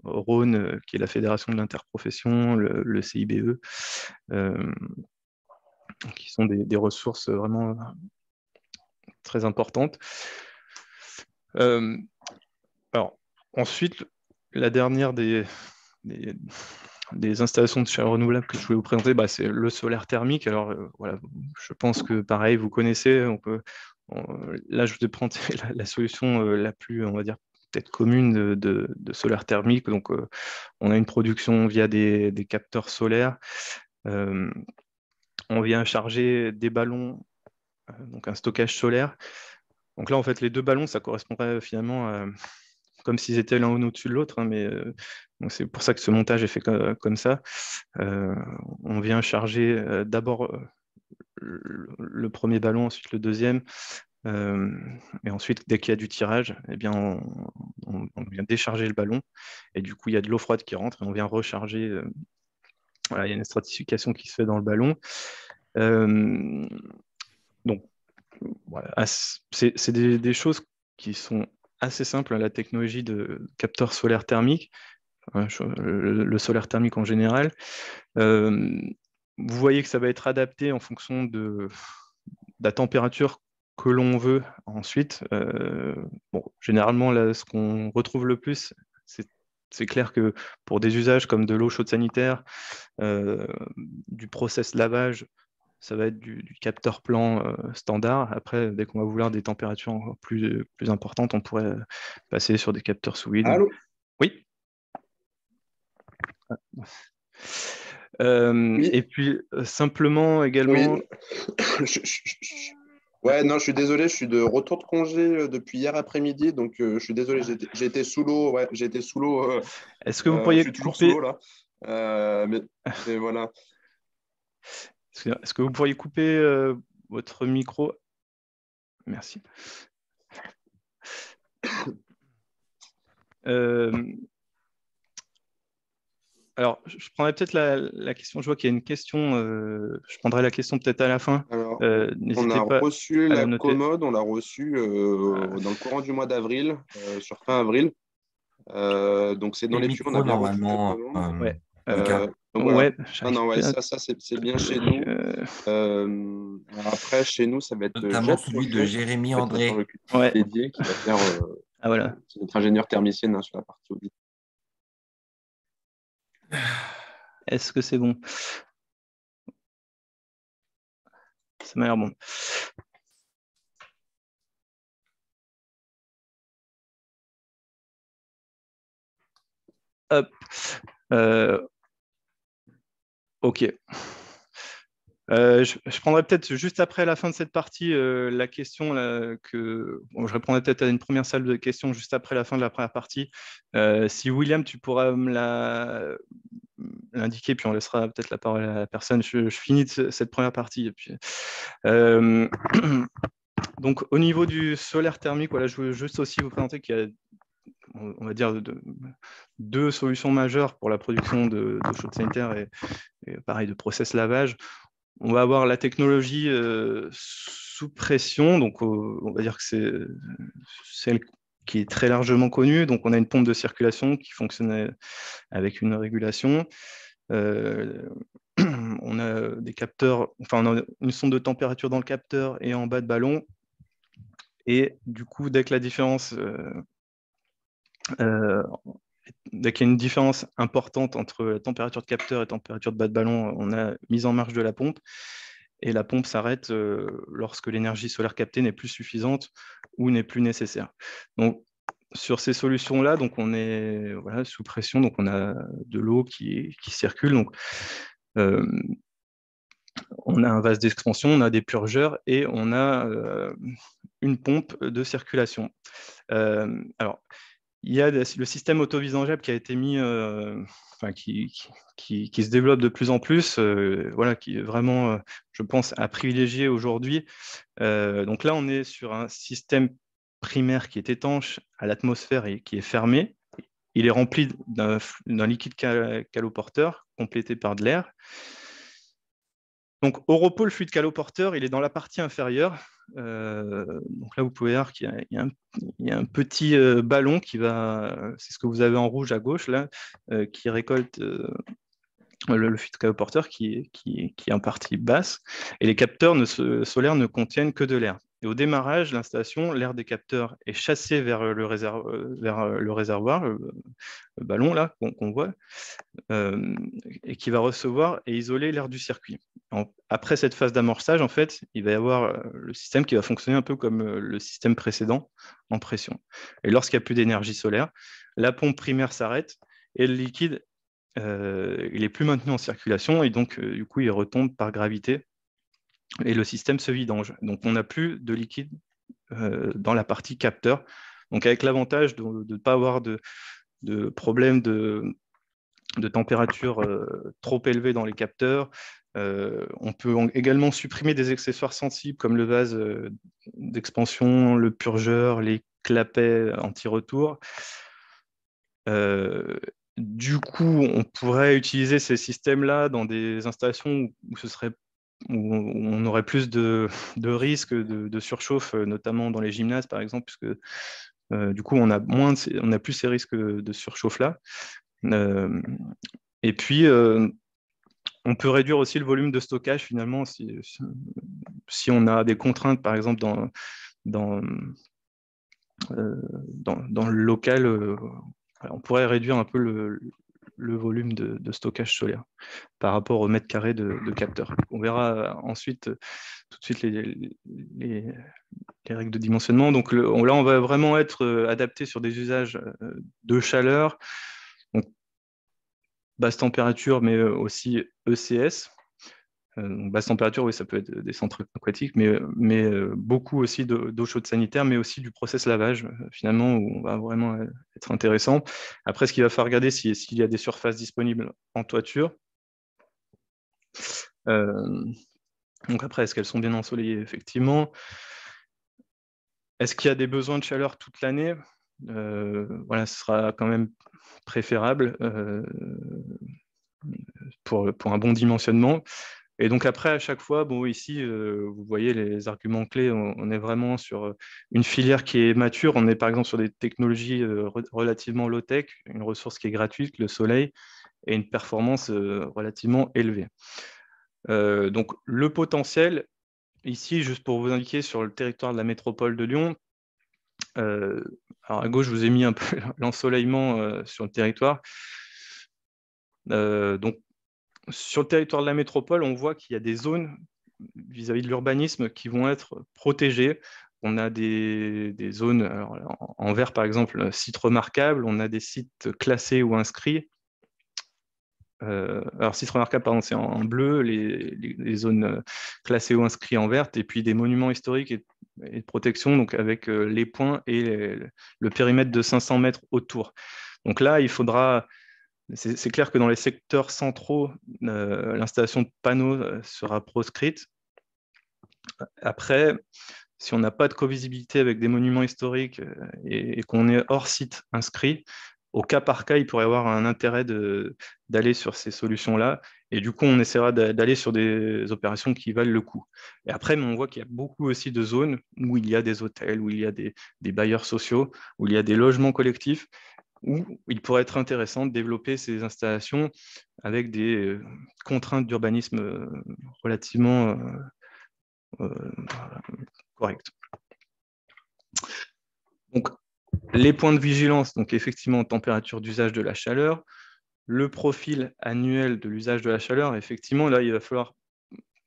Rhône, qui est la Fédération de l'interprofession, le CIBE, qui sont des ressources vraiment très importantes. Alors, ensuite, la dernière des installations de chaleur renouvelable que je voulais vous présenter, bah, c'est le solaire thermique. Alors, voilà, je pense que pareil, vous connaissez. Là, je vous ai présenté la solution la plus, on va dire, peut-être commune de solaire thermique. Donc, on a une production via des capteurs solaires. On vient charger des ballons, donc un stockage solaire. Donc là, en fait, les deux ballons, ça correspondrait finalement comme s'ils étaient l'un au-dessus de l'autre, hein, mais donc c'est pour ça que ce montage est fait comme ça. On vient charger d'abord le premier ballon, ensuite le deuxième, et ensuite, dès qu'il y a du tirage, eh bien, on vient décharger le ballon, et du coup, il y a de l'eau froide qui rentre, et on vient recharger. Voilà, il y a une stratification qui se fait dans le ballon. Donc, voilà, c'est des choses qui sont assez simples, la technologie de capteur solaire thermique, le solaire thermique en général. Vous voyez que ça va être adapté en fonction de la température que l'on veut ensuite. Bon, généralement, là, ce qu'on retrouve le plus, c'est clair que pour des usages comme de l'eau chaude sanitaire, du process lavage, ça va être du capteur plan standard. Après, dès qu'on va vouloir des températures encore plus importantes, on pourrait passer sur des capteurs sous vide. Allô? Oui. Oui. Et puis, simplement également... Oui. Ouais, non, je suis désolé, je suis de retour de congé depuis hier après-midi, donc je suis désolé, j'ai été sous l'eau, ouais, j'ai été sous l'eau, Est-ce que vous je pourriez suis toujours sous l'eau couper... là. Mais voilà. Est-ce que vous pourriez couper votre micro? Merci. Euh, alors, je prendrai peut-être la question. Je vois qu'il y a une question. Je prendrai la question peut-être à la fin. Alors, on N'hésitez a pas reçu à la la noter. commode, on l'a reçue dans le courant du mois d'avril, sur fin avril. Donc c'est dans Et le les tuyaux, on a micro, bien reçu la normalement, commande. Ouais. Donc voilà. Ouais, Non, j'arrive non, ouais, plus à... ça c'est bien chez nous. Après, chez nous, ça va être notamment Jade celui de Pochette, Jérémy en fait, André. l'interlocutrice Ouais. dédiée qui va faire, Ah voilà. c'est notre ingénieur thermicienne hein, sur la partie audit. Est-ce que c'est bon? Ça m'a l'air bon. Hop. OK. Je prendrai peut-être juste après la fin de cette partie la question je répondrai peut-être à une première salle de questions juste après la fin de la première partie. Si William, tu pourras me l'indiquer, puis on laissera peut-être la parole à la personne. Je finis cette première partie. Et puis, donc, au niveau du solaire thermique, voilà, je veux juste aussi vous présenter qu'il y a, on va dire, deux solutions majeures pour la production d'eau chaude sanitaire et pareil de process lavage. On va avoir la technologie sous pression, donc on va dire que c'est celle qui est très largement connue. Donc on a une pompe de circulation qui fonctionne avec une régulation. On a des capteurs, enfin on a une sonde de température dans le capteur et en bas de ballon. Et du coup, dès qu'il y a une différence importante entre la température de capteur et la température de bas de ballon, on a mise en marche de la pompe. Et la pompe s'arrête lorsque l'énergie solaire captée n'est plus suffisante ou n'est plus nécessaire. Donc, sur ces solutions-là, donc on est sous pression, donc on a de l'eau qui circule. Donc, on a un vase d'expansion, on a des purgeurs et on a une pompe de circulation. Alors, il y a le système autovidangeable qui a été mis, qui se développe de plus en plus, qui est vraiment, je pense, à privilégier aujourd'hui. Donc là, on est sur un système primaire qui est étanche à l'atmosphère et qui est fermé. Il est rempli d'un liquide caloporteur complété par de l'air. Donc, au repos, le fluide caloporteur, il est dans la partie inférieure. Donc là, vous pouvez voir qu'il y a un petit ballon qui va, c'est ce que vous avez en rouge à gauche, là, qui récolte le fluide caloporteur qui est en partie basse. Et les capteurs solaires ne contiennent que de l'air. Et au démarrage de l'installation, l'air des capteurs est chassé vers le réservoir, le ballon là qu'on voit, et qui va recevoir et isoler l'air du circuit. Après cette phase d'amorçage, en fait, il va y avoir le système qui va fonctionner un peu comme le système précédent en pression. Et lorsqu'il n'y a plus d'énergie solaire, la pompe primaire s'arrête et le liquide, il n'est plus maintenu en circulation et donc, du coup, il retombe par gravité et le système se vidange. Donc, on n'a plus de liquide dans la partie capteur. Donc, avec l'avantage de ne pas avoir de problème de température trop élevée dans les capteurs. On peut également supprimer des accessoires sensibles comme le vase d'expansion, le purgeur, les clapets anti-retour. Du coup, on pourrait utiliser ces systèmes-là dans des installations où on aurait plus de risques de surchauffe, notamment dans les gymnases, par exemple, puisque du coup, on a plus ces risques de surchauffe-là. Et puis, on peut réduire aussi le volume de stockage finalement si on a des contraintes, par exemple, dans le local. On pourrait réduire un peu le volume de stockage solaire par rapport au mètre carré de capteur. On verra ensuite tout de suite les règles de dimensionnement. Donc là, on va vraiment être adapté sur des usages de chaleur, donc basse température, mais aussi ECS. Basse température, oui, ça peut être des centres aquatiques, mais beaucoup aussi d'eau chaude sanitaire, mais aussi du process lavage, finalement, où on va vraiment être intéressant. Après, ce qu'il va falloir regarder, s'il y a des surfaces disponibles en toiture. Donc après, est-ce qu'elles sont bien ensoleillées? Effectivement. Est-ce qu'il y a des besoins de chaleur toute l'année? Voilà, ce sera quand même préférable pour un bon dimensionnement. Et donc après, à chaque fois, bon, ici, vous voyez les arguments clés, on est vraiment sur une filière qui est mature. On est par exemple sur des technologies relativement low-tech, une ressource qui est gratuite, le soleil, et une performance relativement élevée. Donc le potentiel, ici, juste pour vous indiquer sur le territoire de la métropole de Lyon, alors à gauche, je vous ai mis un peu l'ensoleillement sur le territoire. Donc sur le territoire de la métropole, on voit qu'il y a des zones vis-à-vis de l'urbanisme qui vont être protégées. on a des zones, alors, en vert par exemple, sites remarquables, on a des sites classés ou inscrits. Alors, sites remarquables, pardon, c'est en bleu, les zones classées ou inscrites en vert, et puis des monuments historiques et de protection, donc avec les points et le périmètre de 500 mètres autour. Donc là, il faudra, c'est clair que dans les secteurs centraux, l'installation de panneaux sera proscrite. Après, si on n'a pas de co-visibilité avec des monuments historiques et qu'on est hors site inscrit, au cas par cas, il pourrait y avoir un intérêt d'aller sur ces solutions-là. Et du coup, on essaiera d'aller sur des opérations qui valent le coup. Et après, on voit qu'il y a beaucoup aussi de zones où il y a des hôtels, où il y a des bailleurs sociaux, où il y a des logements collectifs, où il pourrait être intéressant de développer ces installations avec des contraintes d'urbanisme relativement correctes. Donc, les points de vigilance, donc effectivement, température d'usage de la chaleur, le profil annuel de l'usage de la chaleur, effectivement, là, il va falloir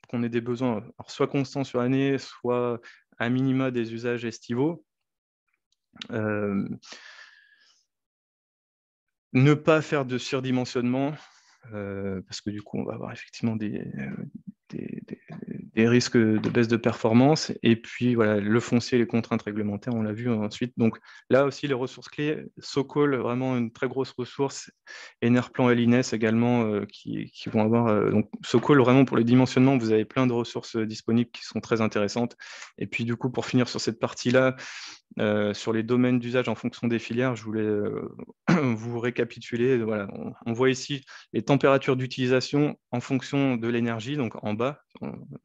qu'on ait des besoins alors, soit constants sur l'année, soit à minima des usages estivaux. Ne pas faire de surdimensionnement, parce que du coup, on va avoir effectivement des risques de baisse de performance. Et puis, voilà, le foncier et les contraintes réglementaires, on l'a vu ensuite. Donc là aussi, les ressources clés, Sokol, vraiment une très grosse ressource, Enerplan et l'INES également, qui vont avoir... donc Sokol, vraiment, pour le dimensionnement, vous avez plein de ressources disponibles qui sont très intéressantes. Et puis, du coup, pour finir sur cette partie-là, sur les domaines d'usage en fonction des filières, je voulais vous récapituler. Voilà, on voit ici les températures d'utilisation en fonction de l'énergie, donc en bas,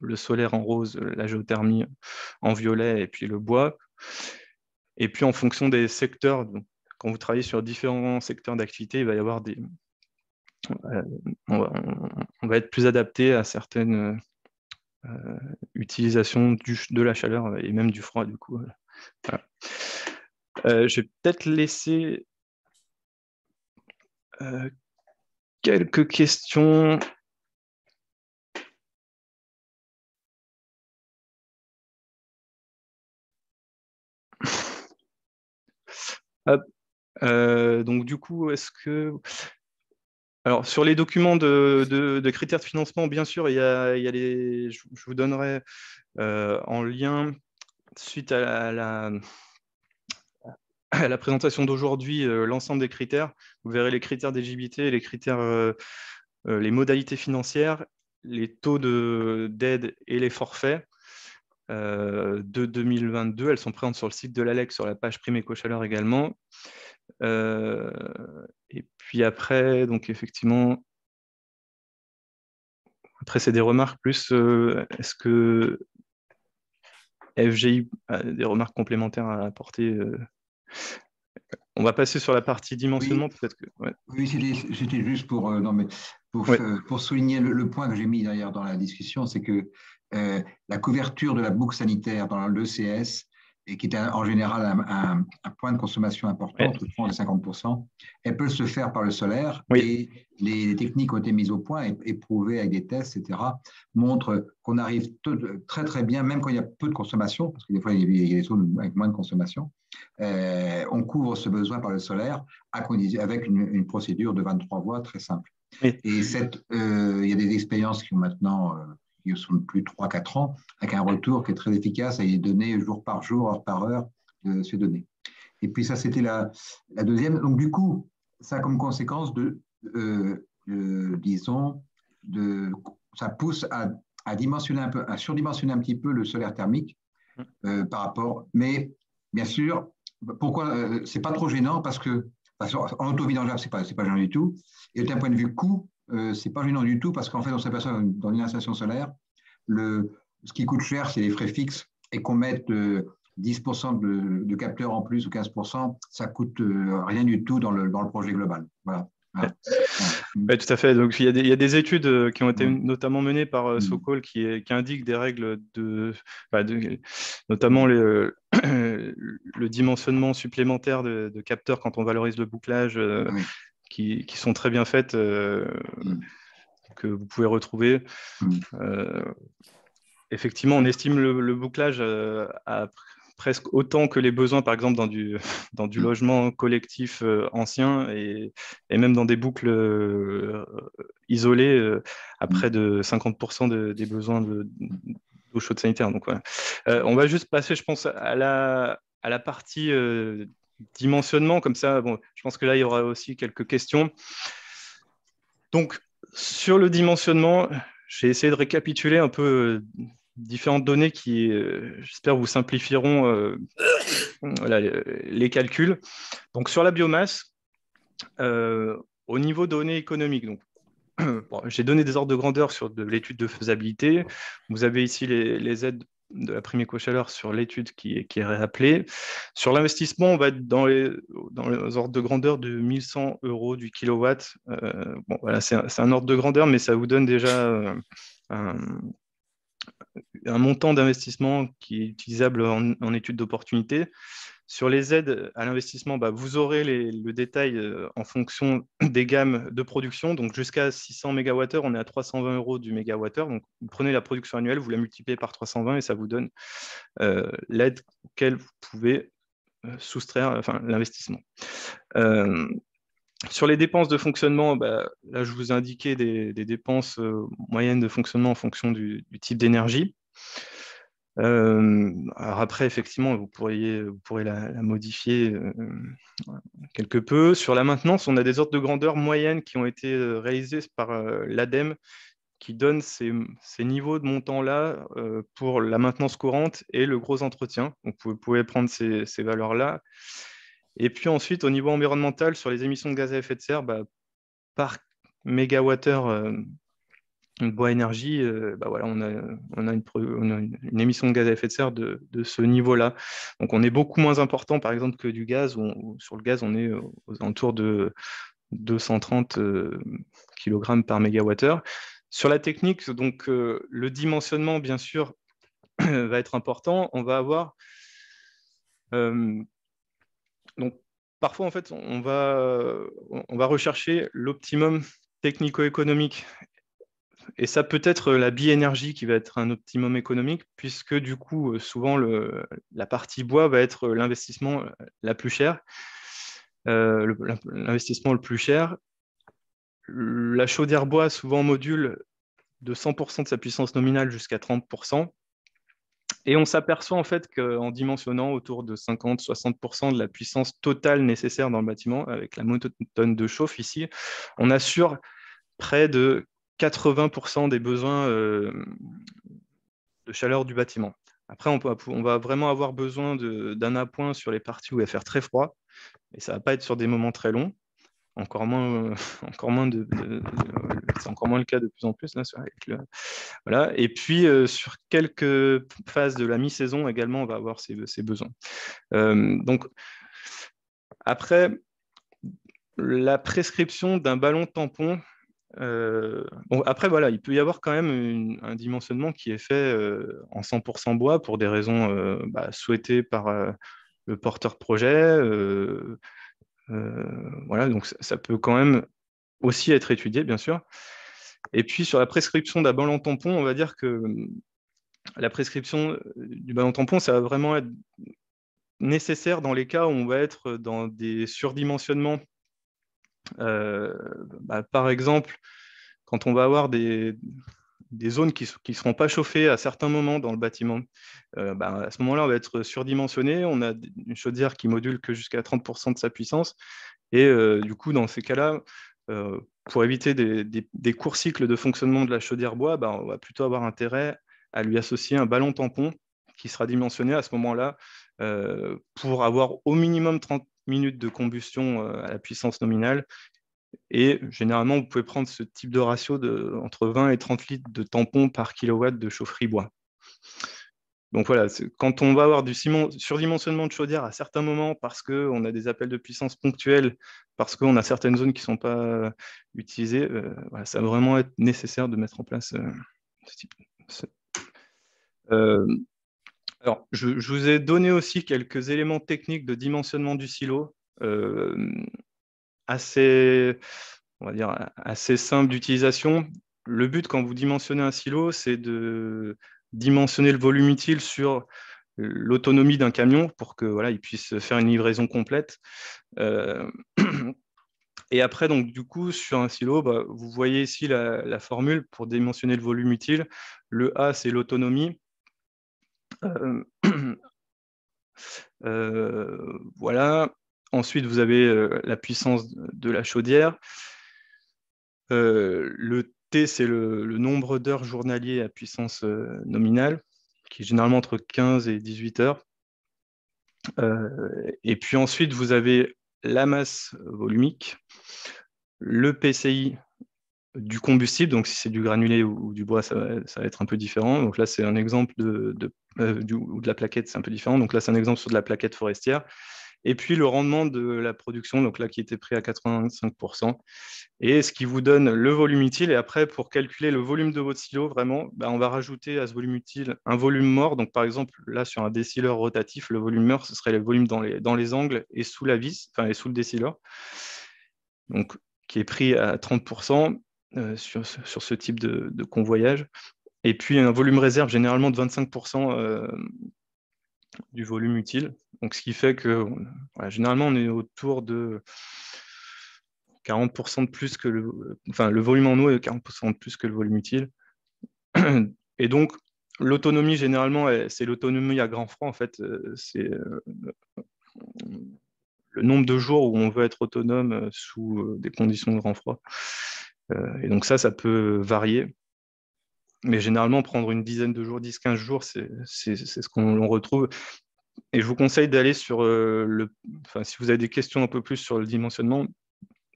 le solaire en rose, la géothermie en violet et puis le bois. Et puis en fonction des secteurs, donc, quand vous travaillez sur différents secteurs d'activité, il va y avoir des... on va être plus adapté à certaines utilisations de la chaleur et même du froid, du coup. Voilà. Je vais peut-être laisser quelques questions. Donc du coup, est-ce que... Alors, sur les documents de critères de financement, bien sûr, il y a les... je vous donnerai en lien, suite à la présentation d'aujourd'hui, l'ensemble des critères. Vous verrez les critères d'éligibilité, les critères, les modalités financières, les taux d'aide et les forfaits de 2022. Elles sont présentes sur le site de l'ALEC, sur la page Prime Éco-Chaleur également. Et puis après, donc effectivement, après c'est des remarques plus, est-ce que FGI a des remarques complémentaires à apporter On va passer sur la partie dimensionnement, Oui, peut-être que... Ouais. oui, c'était juste pour, non, mais Ouais. pour souligner le point que j'ai mis d'ailleurs dans la discussion, c'est que la couverture de la boucle sanitaire dans l'ECS, et qui est en général un point de consommation important, Ouais. entre 30 et 50%, elle peut se faire par le solaire, Oui. et les techniques ont été mises au point et prouvées avec des tests, etc., montrent qu'on arrive très très bien, même quand il y a peu de consommation, parce que des fois il y a des zones avec moins de consommation, on couvre ce besoin par le solaire avec une procédure de 23 voies très simple. Oui. Et il y a des expériences qui ont maintenant, qui sont de plus de 3-4 ans, avec un retour qui est très efficace, et données jour par jour, heure par heure, de ces données. Et puis ça, c'était la deuxième. Donc du coup, ça a comme conséquence disons, ça pousse à dimensionner un peu, à surdimensionner un petit peu le solaire thermique par rapport. Mais bien sûr, pourquoi c'est pas trop gênant, parce que en auto-vidangeable, c'est pas gênant du tout. Et d'un point de vue coût, c'est pas gênant du tout, parce qu'en fait, on s'aperçoit dans une installation solaire, ce qui coûte cher, c'est les frais fixes, et qu'on mette 10% de capteurs en plus ou 15%, ça coûte rien du tout dans le projet global. Voilà. Ouais. Ouais, tout à fait. Donc, il y a des études qui ont été notamment menées par Sokol qui indiquent des règles notamment le dimensionnement supplémentaire de capteurs quand on valorise le bouclage qui sont très bien faites, que vous pouvez retrouver. Effectivement, on estime le bouclage à presque autant que les besoins, par exemple, dans du logement collectif ancien et même dans des boucles isolées à près de 50% des besoins d'eau chaude sanitaire. Donc, voilà. On va juste passer, je pense, à la partie dimensionnement. Comme ça, bon, je pense que là, il y aura aussi quelques questions. Donc, sur le dimensionnement, j'ai essayé de récapituler un peu différentes données qui, j'espère, vous simplifieront voilà, les calculs. Donc, sur la biomasse, au niveau données économiques, donc, bon, j'ai donné des ordres de grandeur sur de l'étude de faisabilité. Vous avez ici les aides de la prime éco-chaleur sur l'étude qui est réappelée. Sur l'investissement, on va être dans les ordres de grandeur de 1100 € du kilowatt. Bon, voilà, c'est un ordre de grandeur, mais ça vous donne déjà un montant d'investissement qui est utilisable en étude d'opportunité. Sur les aides à l'investissement, vous aurez le détail en fonction des gammes de production. Donc, jusqu'à 600 MWh, on est à 320 € du mégawattheure. Donc, vous prenez la production annuelle, vous la multipliez par 320 et ça vous donne l'aide auquel vous pouvez soustraire l'investissement. Sur les dépenses de fonctionnement, là, je vous ai indiqué des dépenses moyennes de fonctionnement en fonction du type d'énergie. Alors après, effectivement, vous pourrez la modifier quelque peu. Sur la maintenance, on a des ordres de grandeur moyennes qui ont été réalisés par l'ADEME qui donnent ces niveaux de montant-là pour la maintenance courante et le gros entretien. Donc, vous pouvez prendre ces valeurs-là. Et puis ensuite, au niveau environnemental, sur les émissions de gaz à effet de serre, par mégawattheure bois énergie, voilà, on a une émission de gaz à effet de serre de ce niveau-là. Donc, on est beaucoup moins important, par exemple, que du gaz. Où sur le gaz, on est aux alentours de 230 kg par mégawattheure. Sur la technique, donc, le dimensionnement, bien sûr, va être important. On va avoir... donc, parfois, en fait, on va rechercher l'optimum technico-économique. Et ça peut être la biénergie qui va être un optimum économique, puisque du coup, souvent, la partie bois va être l'investissement la plus chère, l'investissement le plus cher. La chaudière bois, souvent module de 100% de sa puissance nominale jusqu'à 30%. Et on s'aperçoit en fait qu'en dimensionnant autour de 50-60% de la puissance totale nécessaire dans le bâtiment, avec la monotonne de chauffe ici, on assure près de 80% des besoins de chaleur du bâtiment. Après, on va vraiment avoir besoin d'un appoint sur les parties où il va faire très froid, et ça ne va pas être sur des moments très longs. C'est encore moins le cas de plus en plus. Là, voilà. Et puis, sur quelques phases de la mi-saison également, on va avoir ces besoins. Donc, après, la prescription d'un ballon tampon, bon, après, voilà, il peut y avoir quand même un dimensionnement qui est fait en 100% bois pour des raisons souhaitées par le porteur de projet. Voilà, donc ça peut quand même aussi être étudié, bien sûr. Et puis, sur la prescription d'un ballon tampon, on va dire que la prescription du ballon tampon, ça va vraiment être nécessaire dans les cas où on va être dans des surdimensionnements. Par exemple, quand on va avoir des zones qui ne seront pas chauffées à certains moments dans le bâtiment, à ce moment-là, on va être surdimensionné. On a une chaudière qui module que jusqu'à 30% de sa puissance. Et du coup, dans ces cas-là, pour éviter des courts cycles de fonctionnement de la chaudière bois, on va plutôt avoir intérêt à lui associer un ballon tampon qui sera dimensionné à ce moment-là pour avoir au minimum 30 minutes de combustion à la puissance nominale. Et généralement, vous pouvez prendre ce type de ratio entre 20 et 30 litres de tampon par kilowatt de chaufferie bois. Donc voilà, quand on va avoir du surdimensionnement de chaudière à certains moments parce qu'on a des appels de puissance ponctuels, parce qu'on a certaines zones qui ne sont pas utilisées, voilà, ça va vraiment être nécessaire de mettre en place ce type. Alors, je vous ai donné aussi quelques éléments techniques de dimensionnement du silo, assez, on va dire, assez simple d'utilisation. Le but, quand vous dimensionnez un silo, c'est de dimensionner le volume utile sur l'autonomie d'un camion pour que voilà, il puisse faire une livraison complète. Et après, donc, du coup, sur un silo, bah, vous voyez ici la formule pour dimensionner le volume utile. Le A, c'est l'autonomie. Voilà. Ensuite, vous avez la puissance de la chaudière. Le T, c'est le nombre d'heures journaliers à puissance nominale, qui est généralement entre 15 et 18 heures. Et puis ensuite, vous avez la masse volumique, le PCI du combustible, donc si c'est du granulé ou du bois, ça va être un peu différent. Donc là, c'est un exemple ou de la plaquette, c'est un peu différent. Donc là, c'est un exemple sur de la plaquette forestière. Et puis le rendement de la production, donc là qui était pris à 85%, et ce qui vous donne le volume utile. Et après, pour calculer le volume de votre silo, vraiment, bah, on va rajouter à ce volume utile un volume mort. Donc par exemple, là sur un décileur rotatif, le volume mort, ce serait le volume dans les angles et sous la vis, enfin et sous le décileur, donc qui est pris à 30% sur ce type de convoyage. Et puis un volume réserve généralement de 25% du volume utile. Donc, ce qui fait que voilà, généralement, on est autour de 40% de plus que le volume en eau est 40% de plus que le volume utile. Et donc, l'autonomie, généralement, c'est l'autonomie à grand froid. En fait, c'est le nombre de jours où on veut être autonome sous des conditions de grand froid. Et donc, ça peut varier. Mais généralement, prendre une dizaine de jours, 10-15 jours, c'est ce qu'on retrouve. Et je vous conseille d'aller sur si vous avez des questions un peu plus sur le dimensionnement,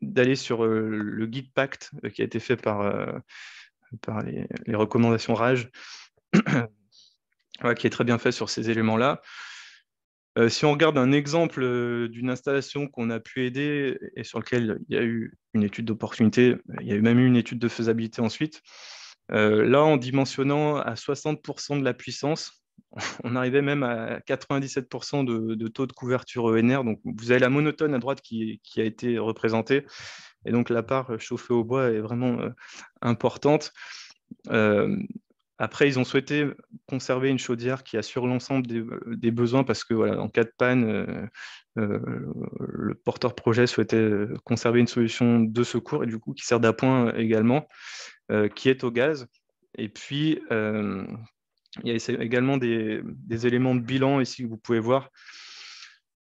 d'aller sur le guide PACT qui a été fait par les recommandations RAGE, qui est très bien fait sur ces éléments-là. Si on regarde un exemple d'une installation qu'on a pu aider et sur lequel il y a eu une étude d'opportunité, il y a eu même eu une étude de faisabilité ensuite, là, en dimensionnant à 60% de la puissance, on arrivait même à 97% de taux de couverture ENR. Donc, vous avez la monotone à droite qui a été représentée. Et donc, la part chauffée au bois est vraiment importante. Après, ils ont souhaité conserver une chaudière qui assure l'ensemble des besoins parce que, voilà, en cas de panne, le porteur projet souhaitait conserver une solution de secours et du coup qui sert d'appoint également, qui est au gaz. Et puis, il y a également des éléments de bilan ici que vous pouvez voir.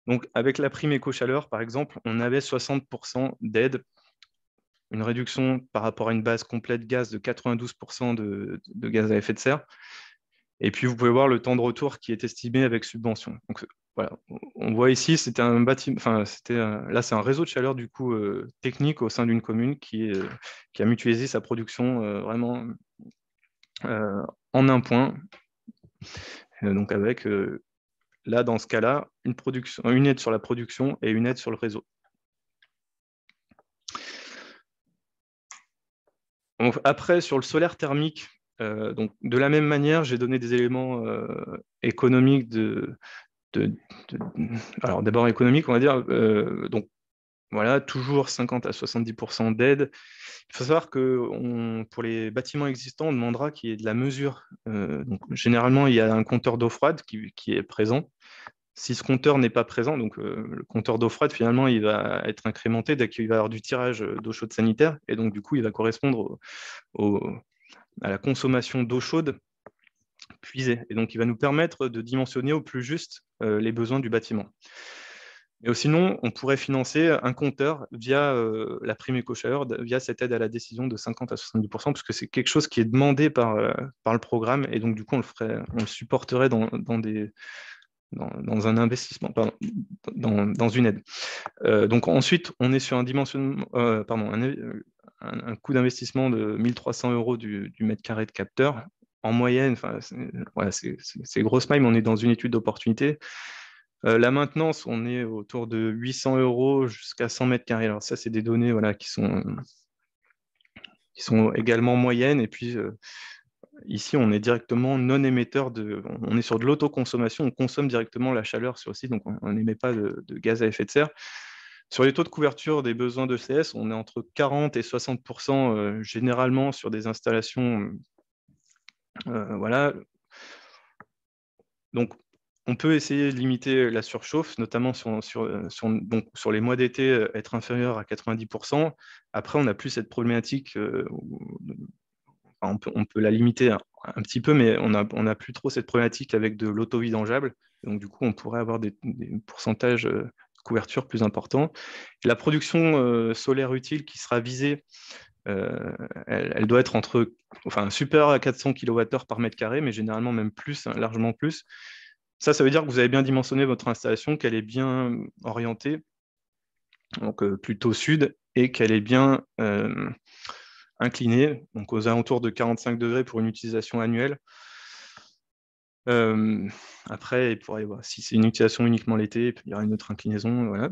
Donc, avec la prime éco-chaleur, par exemple, on avait 60% d'aide, une réduction par rapport à une base complète gaz de 92% de gaz à effet de serre. Et puis, vous pouvez voir le temps de retour qui est estimé avec subvention. Donc, voilà, on voit ici, c'était un bâtiment, là, c'est un réseau de chaleur du coup technique au sein d'une commune qui a mutualisé sa production vraiment en un point. Donc, avec là, dans ce cas-là, une aide sur la production et une aide sur le réseau. Donc, après, sur le solaire thermique, donc, de la même manière, j'ai donné des éléments économiques alors d'abord économique, on va dire. Donc voilà, toujours 50 à 70% d'aide. Il faut savoir que pour les bâtiments existants, on demandera qu'il y ait de la mesure. Donc, généralement, il y a un compteur d'eau froide qui est présent. Si ce compteur n'est pas présent, donc le compteur d'eau froide, finalement, il va être incrémenté dès qu'il va y avoir du tirage d'eau chaude sanitaire. Et donc, du coup, il va correspondre à la consommation d'eau chaude puisée. Et donc, il va nous permettre de dimensionner au plus juste les besoins du bâtiment. Mais sinon, on pourrait financer un compteur via la prime éco-chaleur, via cette aide à la décision de 50 à 70%, puisque c'est quelque chose qui est demandé par le programme. Et donc, du coup, on le supporterait dans un investissement, pardon, dans une aide. Donc ensuite, on est sur un dimensionnement, un coût d'investissement de 1 300 € du mètre carré de capteur. En moyenne, c'est grosse maille, mais on est dans une étude d'opportunité. La maintenance, on est autour de 800 € jusqu'à 100 mètres carrés. Alors ça, c'est des données qui sont également moyennes. Et puis, ici, on est directement non émetteur on est sur de l'autoconsommation, on consomme directement la chaleur sur le site, donc on n'émet pas de gaz à effet de serre. Sur les taux de couverture des besoins d'ECS, on est entre 40 et 60% généralement sur des installations. Voilà. Donc, on peut essayer de limiter la surchauffe, notamment donc, sur les mois d'été, être inférieur à 90%. Après, on n'a plus cette problématique, on peut la limiter un petit peu, mais on n'a plus trop cette problématique avec de l'auto-vidangeable. Donc, du coup, on pourrait avoir des pourcentages de couverture plus importants. La production solaire utile qui sera visée, elle doit être supérieure à 400 kWh par mètre carré, mais généralement même plus, hein, largement plus. Ça veut dire que vous avez bien dimensionné votre installation, qu'elle est bien orientée, donc plutôt sud, et qu'elle est bien inclinée, donc aux alentours de 45 degrés pour une utilisation annuelle. Après, il pourrait y avoir, si c'est une utilisation uniquement l'été, il y aura une autre inclinaison. Voilà.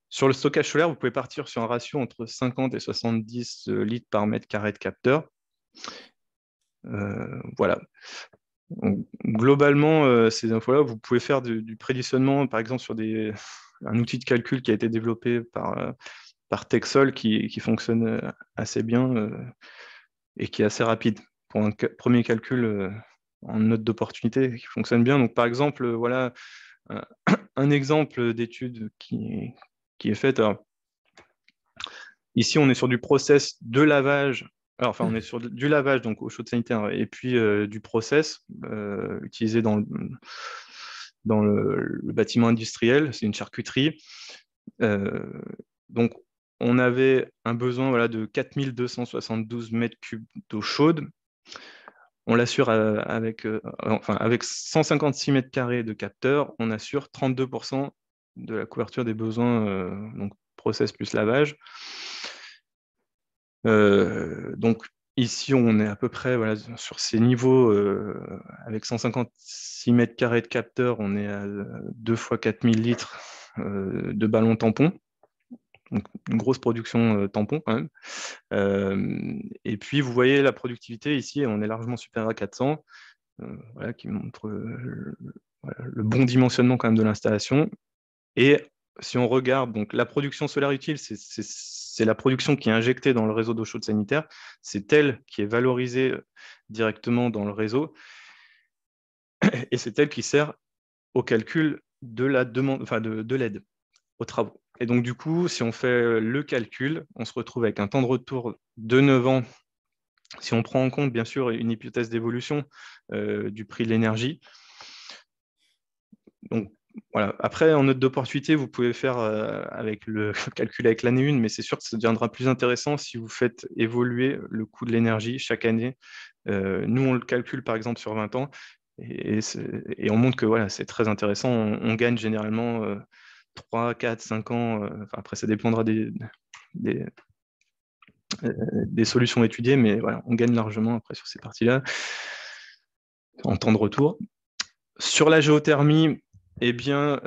Sur le stockage solaire, vous pouvez partir sur un ratio entre 50 et 70 litres par mètre carré de capteur. Voilà. Donc, globalement, ces infos-là, vous pouvez faire du prédictionnement, par exemple, sur un outil de calcul qui a été développé par Texol qui fonctionne assez bien et qui est assez rapide pour un premier calcul en note d'opportunité qui fonctionne bien. Donc, par exemple, voilà un exemple d'étude qui est faite. Alors, ici, on est sur du process de lavage. Alors, enfin, on est sur du lavage, donc eau chaude sanitaire, et puis du process utilisé dans le bâtiment industriel. C'est une charcuterie. Donc, on avait un besoin, voilà, de 4272 mètres cubes d'eau chaude. On l'assure avec 156 mètres carrés de capteurs, on assure 32% de la couverture des besoins, donc process plus lavage. Donc ici, on est à peu près, voilà, sur ces niveaux, avec 156 mètres carrés de capteurs, on est à 2 fois 4000 litres de ballons tampons. Donc une grosse production tampon quand même. Et puis vous voyez la productivité ici, on est largement supérieur à 400, voilà, qui montre le bon dimensionnement quand même de l'installation. Et si on regarde donc la production solaire utile, c'est la production qui est injectée dans le réseau d'eau chaude sanitaire, c'est elle qui est valorisée directement dans le réseau, et c'est elle qui sert au calcul de la demande, enfin de l'aide aux travaux. Et donc, du coup, si on fait le calcul, on se retrouve avec un temps de retour de 9 ans, si on prend en compte, bien sûr, une hypothèse d'évolution du prix de l'énergie. Donc, voilà. Après, en note d'opportunité, vous pouvez faire avec le calcul avec l'année 1, mais c'est sûr que ça deviendra plus intéressant si vous faites évoluer le coût de l'énergie chaque année. Nous, on le calcule, par exemple, sur 20 ans, et on montre que voilà, c'est très intéressant. On gagne généralement 3, 4, 5 ans. Après, ça dépendra des solutions étudiées, mais voilà, on gagne largement après sur ces parties-là en temps de retour. Sur la géothermie, eh bien,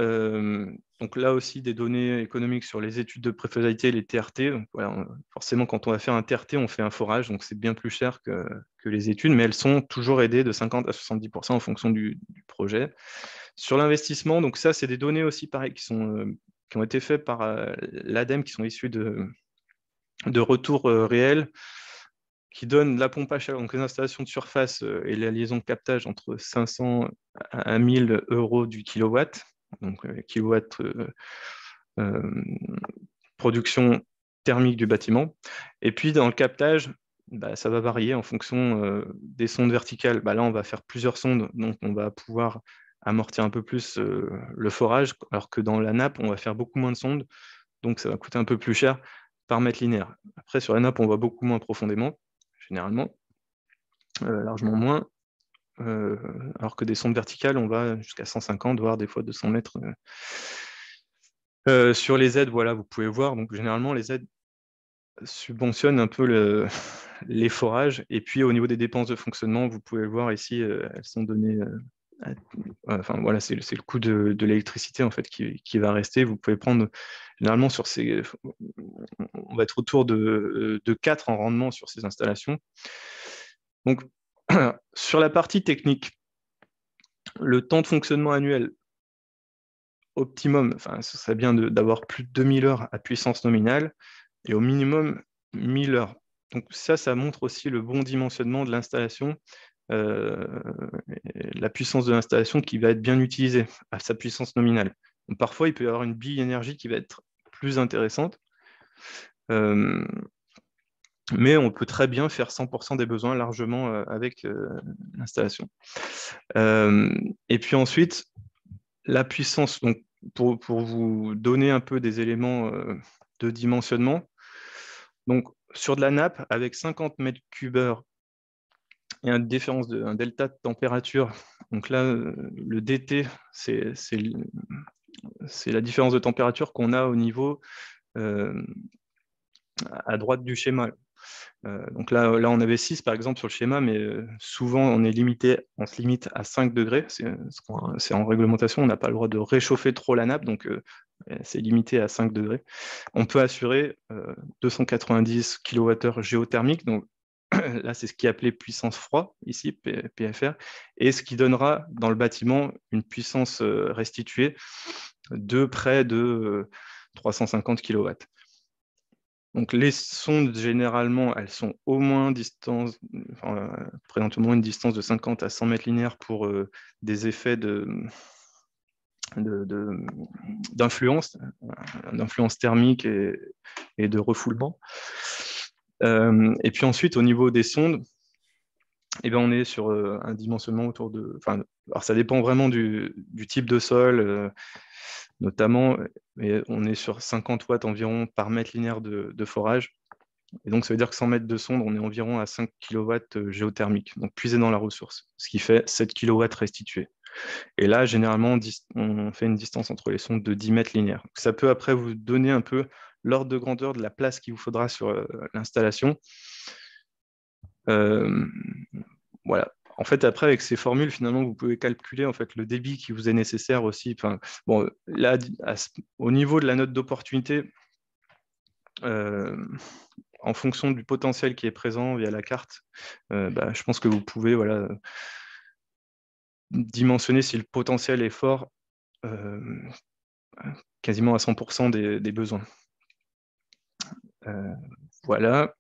donc là aussi des données économiques sur les études de préfaisabilité, les TRT. Donc, voilà, forcément, quand on va faire un TRT, on fait un forage, donc c'est bien plus cher que les études, mais elles sont toujours aidées de 50 à 70% en fonction du projet. Sur l'investissement, donc ça, c'est des données aussi pareilles qui ont été faites par l'ADEME, qui sont issues de retours réels, qui donnent la pompe à chaleur, donc les installations de surface et la liaison de captage entre 500 à 1000 euros du kilowatt, donc kilowatt production thermique du bâtiment. Et puis dans le captage, ça va varier en fonction des sondes verticales. Là, on va faire plusieurs sondes, donc on va pouvoir amortir un peu plus le forage, alors que dans la nappe, on va faire beaucoup moins de sondes, donc ça va coûter un peu plus cher par mètre linéaire. Après, sur la nappe, on va beaucoup moins profondément, généralement, largement moins, alors que des sondes verticales, on va jusqu'à 150, voire des fois 200 mètres. Sur les aides, voilà, vous pouvez voir, donc généralement, les aides subventionnent un peu les forages, et puis au niveau des dépenses de fonctionnement, vous pouvez le voir ici, elles sont données... Enfin, voilà, c'est le coût de l'électricité en fait qui va rester. Vous pouvez prendre généralement sur ces, on va être autour de 4 en rendement sur ces installations. Donc, sur la partie technique, le temps de fonctionnement annuel optimum, enfin, ce serait bien d'avoir plus de 2000 heures à puissance nominale et au minimum 1000 heures. Donc ça montre aussi le bon dimensionnement de l'installation la puissance de l'installation qui va être bien utilisée à sa puissance nominale. Donc, parfois, il peut y avoir une bille énergie qui va être plus intéressante, mais on peut très bien faire 100% des besoins largement avec l'installation. Et puis ensuite, la puissance, donc pour vous donner un peu des éléments de dimensionnement, donc sur de la nappe, avec 50 mètres cubes heure et une différence un delta de température, donc là, le DT, c'est la différence de température qu'on a au niveau à droite du schéma. Donc là, on avait 6 par exemple sur le schéma, mais souvent on se limite à 5 degrés. C'est en réglementation, on n'a pas le droit de réchauffer trop la nappe, donc c'est limité à 5 degrés. On peut assurer 290 kWh géothermique, donc là c'est ce qui est appelé puissance froid, ici, PFR, et ce qui donnera dans le bâtiment une puissance restituée de près de 350 kW. Donc les sondes, généralement, elles sont au moins présentent au moins une distance de 50 à 100 mètres linéaires pour des effets d'influence thermique et de refoulement. Et puis ensuite, au niveau des sondes, eh bien, on est sur un dimensionnement autour de... alors ça dépend vraiment du type de sol, notamment, mais on est sur 50 watts environ par mètre linéaire de forage. Et donc, ça veut dire que 100 mètres de sonde, on est environ à 5 kW géothermique, donc puisé dans la ressource, ce qui fait 7 kW restitués. Et là, généralement, on fait une distance entre les sondes de 10 mètres linéaires. Donc, ça peut après vous donner un peu l'ordre de grandeur de la place qu'il vous faudra sur l'installation. Voilà. En fait, après, avec ces formules, finalement, vous pouvez calculer en fait, le débit qui vous est nécessaire aussi. Bon, là, au niveau de la note d'opportunité, en fonction du potentiel qui est présent via la carte, je pense que vous pouvez dimensionner si le potentiel est fort quasiment à 100% des besoins. Voilà.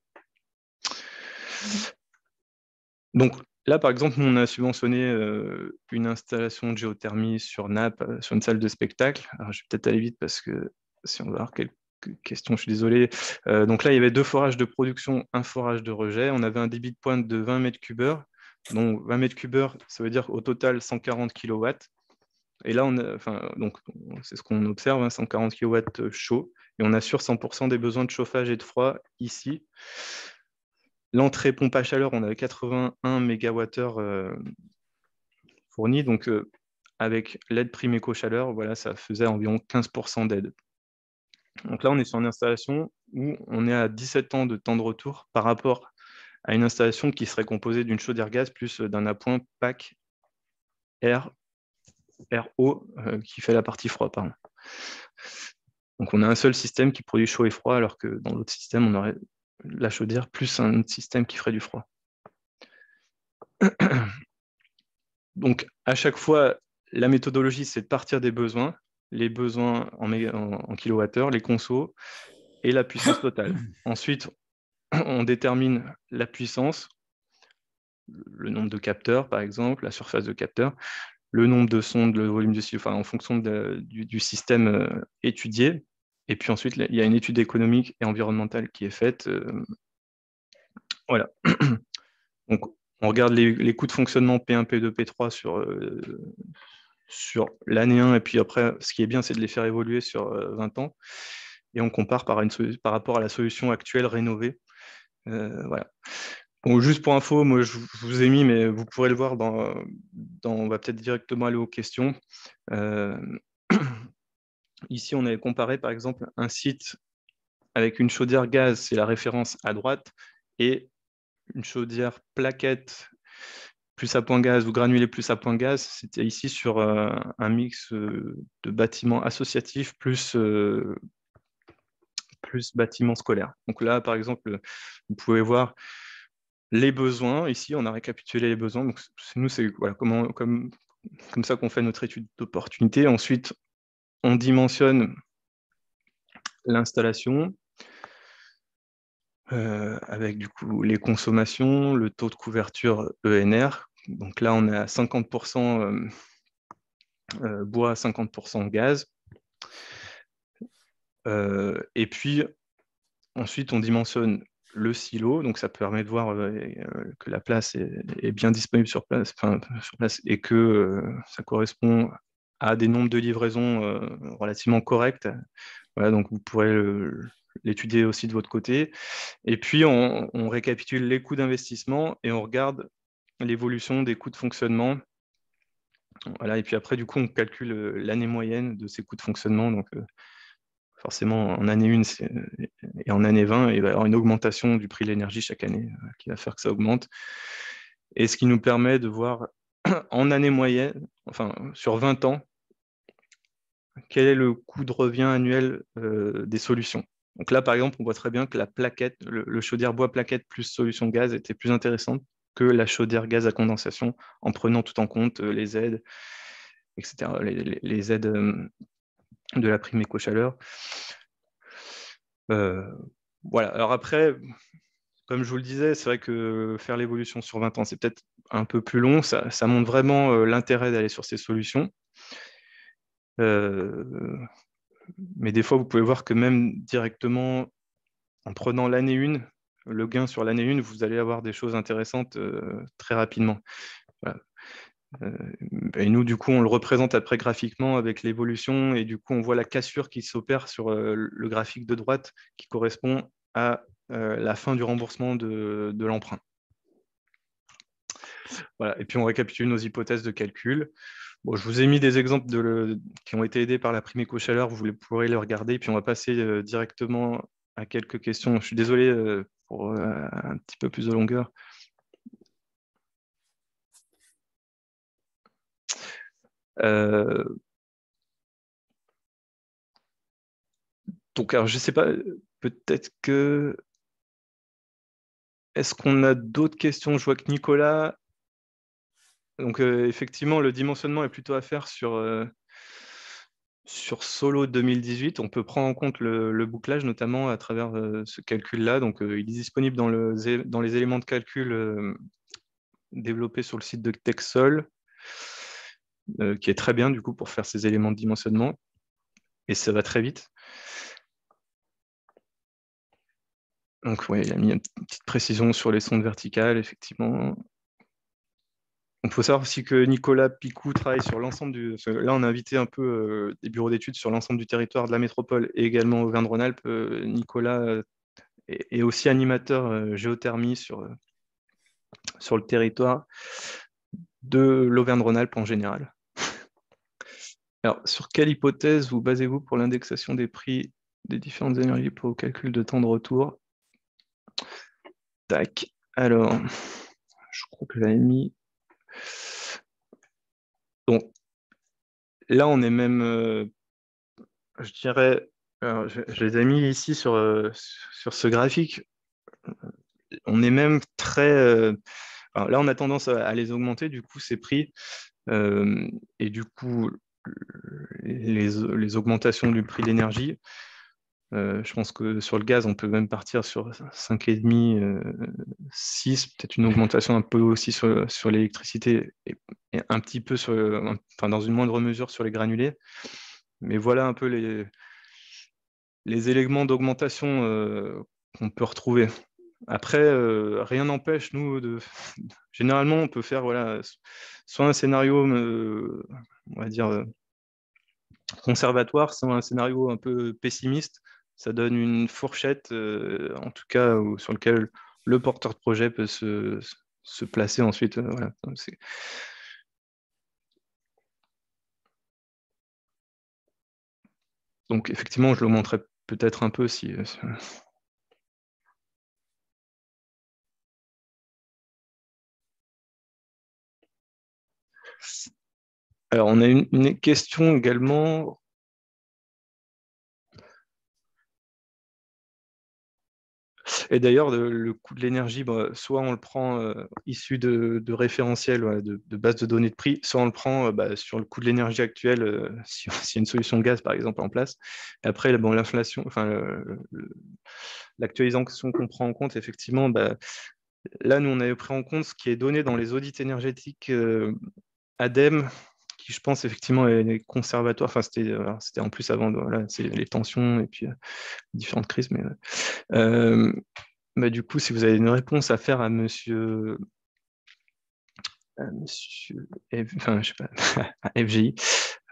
Donc là, par exemple, nous, on a subventionné une installation de géothermie sur nappe, sur une salle de spectacle. Alors, je vais peut-être aller vite parce que si on va avoir quelques questions, je suis désolé. Donc là, il y avait 2 forages de production, un forage de rejet. On avait un débit de pointe de 20 mètres cubes heure. Donc 20 mètres cubes heure, ça veut dire au total 140 kW. Et là, donc c'est ce qu'on observe, 140 kW chaud. Et on assure 100% des besoins de chauffage et de froid ici. L'entrée pompe à chaleur, on avait 81 MWh fournis. Donc, avec l'aide prime éco-chaleur, voilà, ça faisait environ 15% d'aide. Donc là, on est sur une installation où on est à 17 ans de temps de retour par rapport à une installation qui serait composée d'une chaudière gaz plus d'un appoint PAC RO qui fait la partie froid. Pardon. Donc, on a un seul système qui produit chaud et froid, alors que dans l'autre système, on aurait la chaudière plus un autre système qui ferait du froid. Donc, à chaque fois, la méthodologie, c'est de partir des besoins, les besoins en kilowattheure, les consos et la puissance totale. Ensuite, on détermine la puissance, le nombre de capteurs, par exemple, la surface de capteurs, le nombre de sondes, le volume en fonction du système étudié. Et puis ensuite, il y a une étude économique et environnementale qui est faite. Voilà. Donc, on regarde les coûts de fonctionnement P1, P2, P3 sur l'année 1, et puis après, ce qui est bien, c'est de les faire évoluer sur 20 ans, et on compare par rapport à la solution actuelle rénovée. Voilà. Bon, juste pour info, moi je vous ai mis, mais vous pourrez le voir on va peut-être directement aller aux questions. Ici, on avait comparé par exemple un site avec une chaudière gaz, c'est la référence à droite, et une chaudière plaquette plus à point gaz ou granulé plus à point gaz, c'était ici sur un mix de bâtiments associatifs plus bâtiments scolaires. Donc là, par exemple, vous pouvez voir les besoins. Ici, on a récapitulé les besoins. Donc, nous, c'est comme ça qu'on fait notre étude d'opportunité. Ensuite, on dimensionne l'installation avec du coup les consommations, le taux de couverture ENR Donc là, on est à 50% bois, 50% gaz. Et puis, ensuite, on dimensionne le silo. Donc, ça permet de voir que la place est bien disponible sur place, et que ça correspond à des nombres de livraisons relativement corrects. Voilà, donc vous pourrez l'étudier aussi de votre côté. Et puis, on récapitule les coûts d'investissement et on regarde l'évolution des coûts de fonctionnement. Voilà, et puis après, du coup, on calcule l'année moyenne de ces coûts de fonctionnement. Donc, forcément, en année 1 et en année 20, il va y avoir une augmentation du prix de l'énergie chaque année qui va faire que ça augmente. Et ce qui nous permet de voir en année moyenne, enfin sur 20 ans, quel est le coût de revient annuel des solutions. Donc là, par exemple, on voit très bien que la plaquette, le chaudière bois plaquette plus solution gaz était plus intéressante que la chaudière gaz à condensation en prenant tout en compte les aides, etc., les aides de la prime éco-chaleur. Voilà. Alors après, comme je vous le disais, c'est vrai que faire l'évolution sur 20 ans, c'est peut-être un peu plus long. Ça montre vraiment l'intérêt d'aller sur ces solutions. Mais des fois, vous pouvez voir que même directement, en prenant l'année 1, le gain sur l'année 1, vous allez avoir des choses intéressantes très rapidement. Voilà. Et nous, du coup, on le représente après graphiquement avec l'évolution et du coup, on voit la cassure qui s'opère sur le graphique de droite qui correspond à la fin du remboursement de l'emprunt. Voilà. Et puis, on récapitule nos hypothèses de calcul. Bon, je vous ai mis des exemples qui ont été aidés par la prime éco-chaleur, vous pourrez les regarder. Et puis, on va passer directement à quelques questions. Je suis désolé pour un petit peu plus de longueur. Donc, alors, je ne sais pas, peut-être que... Est-ce qu'on a d'autres questions? Je vois que Nicolas... Donc, effectivement, le dimensionnement est plutôt à faire sur Solo 2018. On peut prendre en compte le bouclage, notamment à travers ce calcul-là. Donc, il est disponible dans les éléments de calcul développés sur le site de Texol, qui est très bien, du coup, pour faire ces éléments de dimensionnement. Et ça va très vite. Donc, oui, il a mis une petite précision sur les sondes verticales, effectivement. Il faut savoir aussi que Nicolas Picou travaille sur l'ensemble du... Là, on a invité un peu des bureaux d'études sur l'ensemble du territoire de la métropole et également Auvergne-Rhône-Alpes. Nicolas est aussi animateur géothermie sur le territoire de l'Auvergne-Rhône-Alpes en général. Alors, sur quelle hypothèse vous basez-vous pour l'indexation des prix des différentes énergies pour le calcul de temps de retour? Tac. Alors, je crois que j'avais mis... Donc, là, on est même, je dirais, alors, je les ai mis ici sur ce graphique. On est même très... alors là, on a tendance à les augmenter, du coup, ces prix. Et du coup, les augmentations du prix de l'énergie, je pense que sur le gaz, on peut même partir sur 5,5, 6, peut-être une augmentation un peu aussi sur l'électricité et un petit peu enfin, dans une moindre mesure sur les granulés. Mais voilà un peu les éléments d'augmentation qu'on peut retrouver. Après, rien n'empêche, nous, généralement, on peut faire voilà, soit un scénario, on va dire, conservatoire, soit un scénario un peu pessimiste. Ça donne une fourchette, en tout cas, sur lequel le porteur de projet peut se placer ensuite. Voilà. Donc, effectivement, je le montrerai peut-être un peu si... Alors, on a une question également. Et d'ailleurs, le coût de l'énergie, soit on le prend issu de référentiels, de bases de données de prix, soit on le prend sur le coût de l'énergie actuel, si y a une solution gaz, par exemple, en place. Et après, l'inflation, enfin, l'actualisation qu'on prend en compte, effectivement, là, nous, on avait pris en compte ce qui est donné dans les audits énergétiques ADEME, qui, je pense, effectivement, est conservatoire. Enfin, c'était en plus avant, voilà, c'est les tensions et puis différentes crises. Mais du coup, si vous avez une réponse à faire à monsieur enfin, je sais pas, à FGI.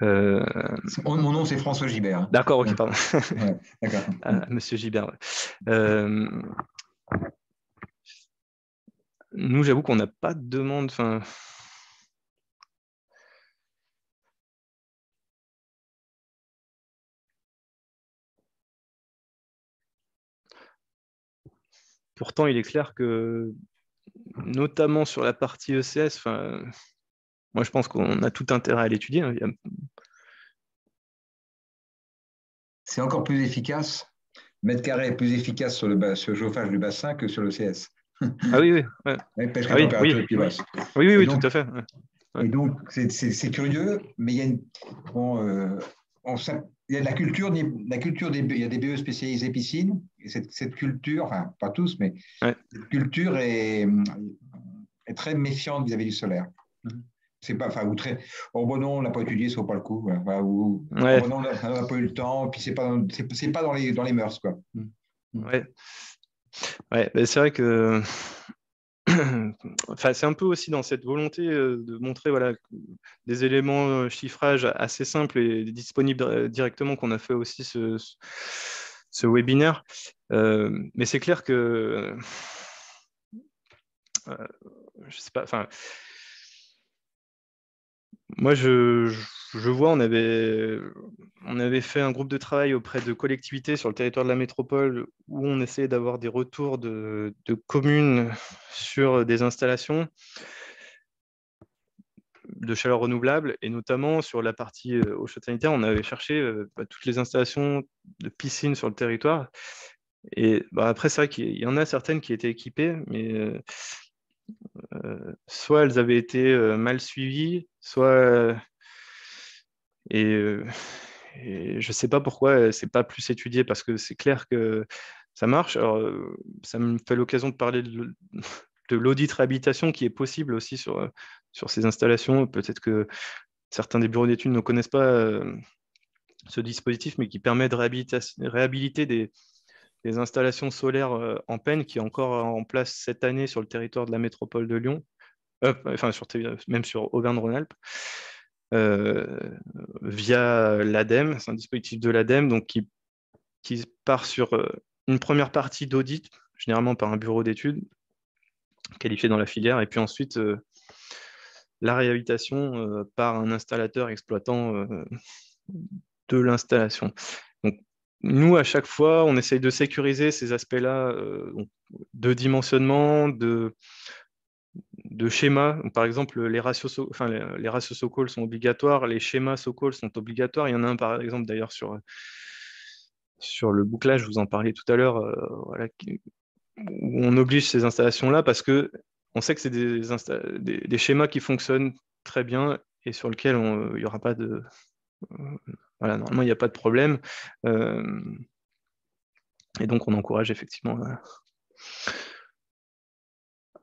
Mon nom, c'est François Gibert. D'accord, ok, pardon. Ouais, d'accord. Monsieur Gibert. Ouais. Nous, j'avoue qu'on n'a pas de demande. Pourtant, il est clair que, notamment sur la partie ECS, moi, je pense qu'on a tout intérêt à l'étudier. Hein. C'est encore plus efficace. Mètre carré est plus efficace sur le chauffage du bassin que sur le CS. Ah oui, oui. Ouais. Pêche à Ah oui, température oui. plus basse. Oui, Et donc, tout à fait. Ouais. Et donc, c'est curieux, mais il y a il y a de la culture, il y a des BE spécialisés piscine, et cette culture, enfin, pas tous, mais ouais. cette culture est très méfiante vis-à-vis du solaire. C'est pas, enfin, ou très, oh bon non, on l'a pas étudié, ça vaut pas le coup, voilà, ou ouais. oh bon non, on n'a pas eu le temps, puis c'est pas dans les mœurs, quoi. Ouais. Ouais, c'est vrai que enfin, c'est un peu aussi dans cette volonté de montrer voilà, des éléments chiffrage assez simples et disponibles directement qu'on a fait aussi ce webinaire. Mais c'est clair que je sais pas, enfin, moi je vois, on avait fait un groupe de travail auprès de collectivités sur le territoire de la métropole où on essayait d'avoir des retours de communes sur des installations de chaleur renouvelable, et notamment sur la partie eau chaude sanitaire, on avait cherché toutes les installations de piscine sur le territoire. Et après, c'est vrai qu'il y en a certaines qui étaient équipées, mais soit elles avaient été mal suivies, soit... et je ne sais pas pourquoi c'est pas plus étudié, parce que c'est clair que ça marche. Alors, ça me fait l'occasion de parler de l'audit réhabilitation qui est possible aussi sur ces installations. Peut-être que certains des bureaux d'études ne connaissent pas ce dispositif, mais qui permet de réhabiliter des installations solaires en peine, qui est encore en place cette année sur le territoire de la métropole de Lyon, enfin même sur Auvergne-Rhône-Alpes, via l'ADEME. C'est un dispositif de l'ADEME donc qui part sur une première partie d'audit, généralement par un bureau d'études qualifié dans la filière, et puis ensuite la réhabilitation par un installateur exploitant de l'installation. Donc, nous, à chaque fois, on essaye de sécuriser ces aspects-là de dimensionnement, de schéma. Donc, par exemple, les ratios SOCOL sont obligatoires, les schémas SOCOL sont obligatoires. Il y en a un, par exemple, d'ailleurs, sur le bouclage, je vous en parlais tout à l'heure, voilà, où on oblige ces installations-là parce que on sait que c'est des schémas qui fonctionnent très bien et sur lesquels il n'y aura pas de... Voilà, normalement, il n'y a pas de problème. Et donc, on encourage effectivement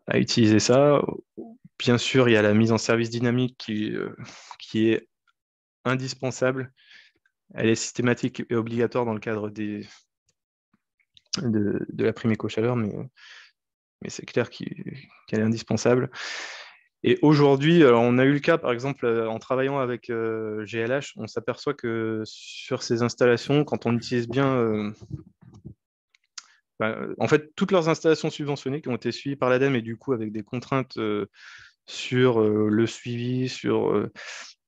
à utiliser ça. Bien sûr, il y a la mise en service dynamique qui est indispensable. Elle est systématique et obligatoire dans le cadre de la prime éco-chaleur, mais c'est clair qu'elle est indispensable. Et aujourd'hui, on a eu le cas, par exemple, en travaillant avec GLH, on s'aperçoit que sur ces installations, quand on utilise bien... en fait, toutes leurs installations subventionnées qui ont été suivies par l'ADEME et du coup avec des contraintes sur le suivi, sur le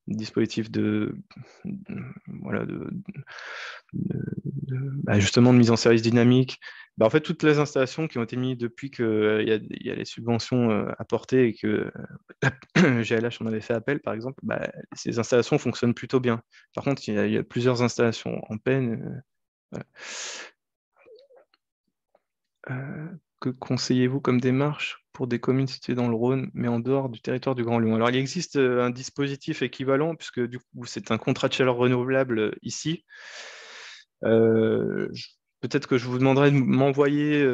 dispositif voilà, justement de mise en service dynamique. En fait, toutes les installations qui ont été mises depuis qu'il y a les subventions apportées et que GLH en avait fait appel, par exemple, ces installations fonctionnent plutôt bien. Par contre, il y a plusieurs installations en peine. Voilà. Que conseillez-vous comme démarche pour des communes situées dans le Rhône, mais en dehors du territoire du Grand Lyon? Alors, il existe un dispositif équivalent, puisque du coup, c'est un contrat de chaleur renouvelable ici. Peut-être que je vous demanderai de m'envoyer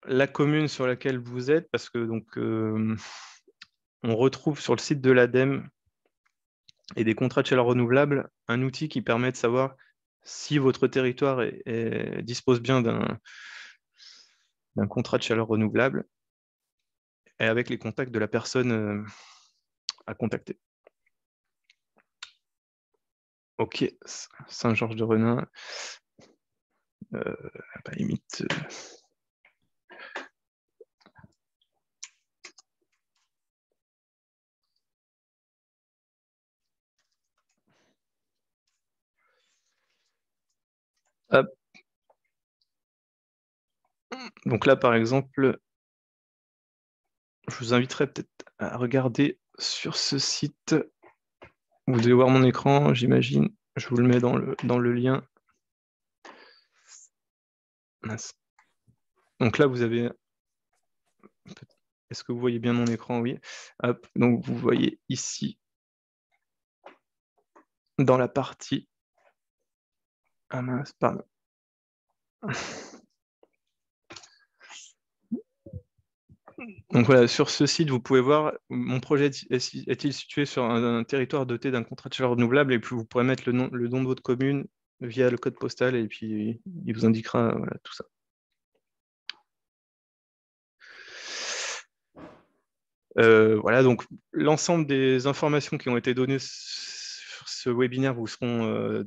la commune sur laquelle vous êtes, parce que donc, on retrouve sur le site de l'ADEME et des contrats de chaleur renouvelable un outil qui permet de savoir si votre territoire dispose bien d'un contrat de chaleur renouvelable et avec les contacts de la personne à contacter. Ok, Saint-Georges-de-Renin. Limite. Hop. Donc là, par exemple, je vous inviterai peut-être à regarder sur ce site. Vous devez voir mon écran, j'imagine. Je vous le mets dans le lien. Mince. Donc là, vous avez... Est-ce que vous voyez bien mon écran? Oui. Hop. Donc vous voyez ici, dans la partie... Ah mince, pardon. Donc voilà, sur ce site, vous pouvez voir, mon projet est-il situé sur un territoire doté d'un contrat de chaleur renouvelable, et puis vous pourrez mettre le nom de votre commune via le code postal, et puis il vous indiquera voilà, tout ça. Voilà, donc l'ensemble des informations qui ont été données sur ce webinaire vous seront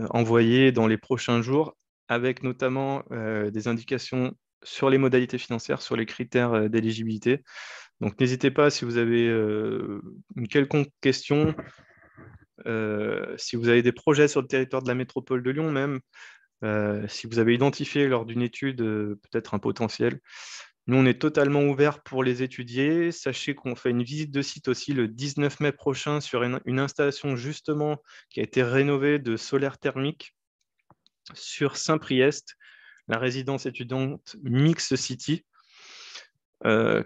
envoyées dans les prochains jours, avec notamment des indications sur les modalités financières, sur les critères d'éligibilité. Donc n'hésitez pas, si vous avez une quelconque question, si vous avez des projets sur le territoire de la métropole de Lyon même, si vous avez identifié lors d'une étude peut-être un potentiel, nous on est totalement ouvert pour les étudier. Sachez qu'on fait une visite de site aussi le 19 mai prochain sur une installation justement qui a été rénovée de solaire thermique sur Saint-Priest, la résidence étudiante Mix City,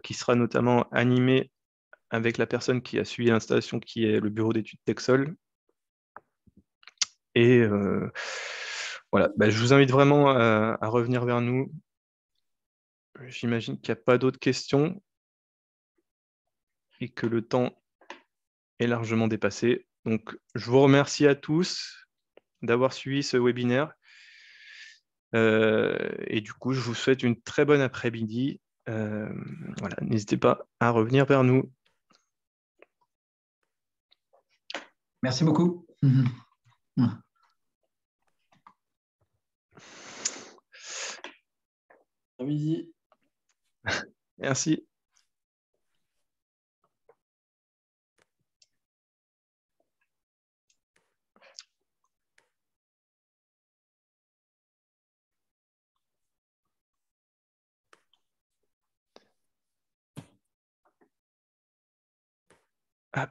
qui sera notamment animée avec la personne qui a suivi l'installation, qui est le bureau d'études Texol. Et voilà, je vous invite vraiment à revenir vers nous. J'imagine qu'il n'y a pas d'autres questions et que le temps est largement dépassé. Donc, je vous remercie à tous d'avoir suivi ce webinaire. Et du coup, je vous souhaite une très bonne après-midi. Voilà, n'hésitez pas à revenir vers nous. Merci beaucoup. Oui. Merci. Hop.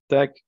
Tac.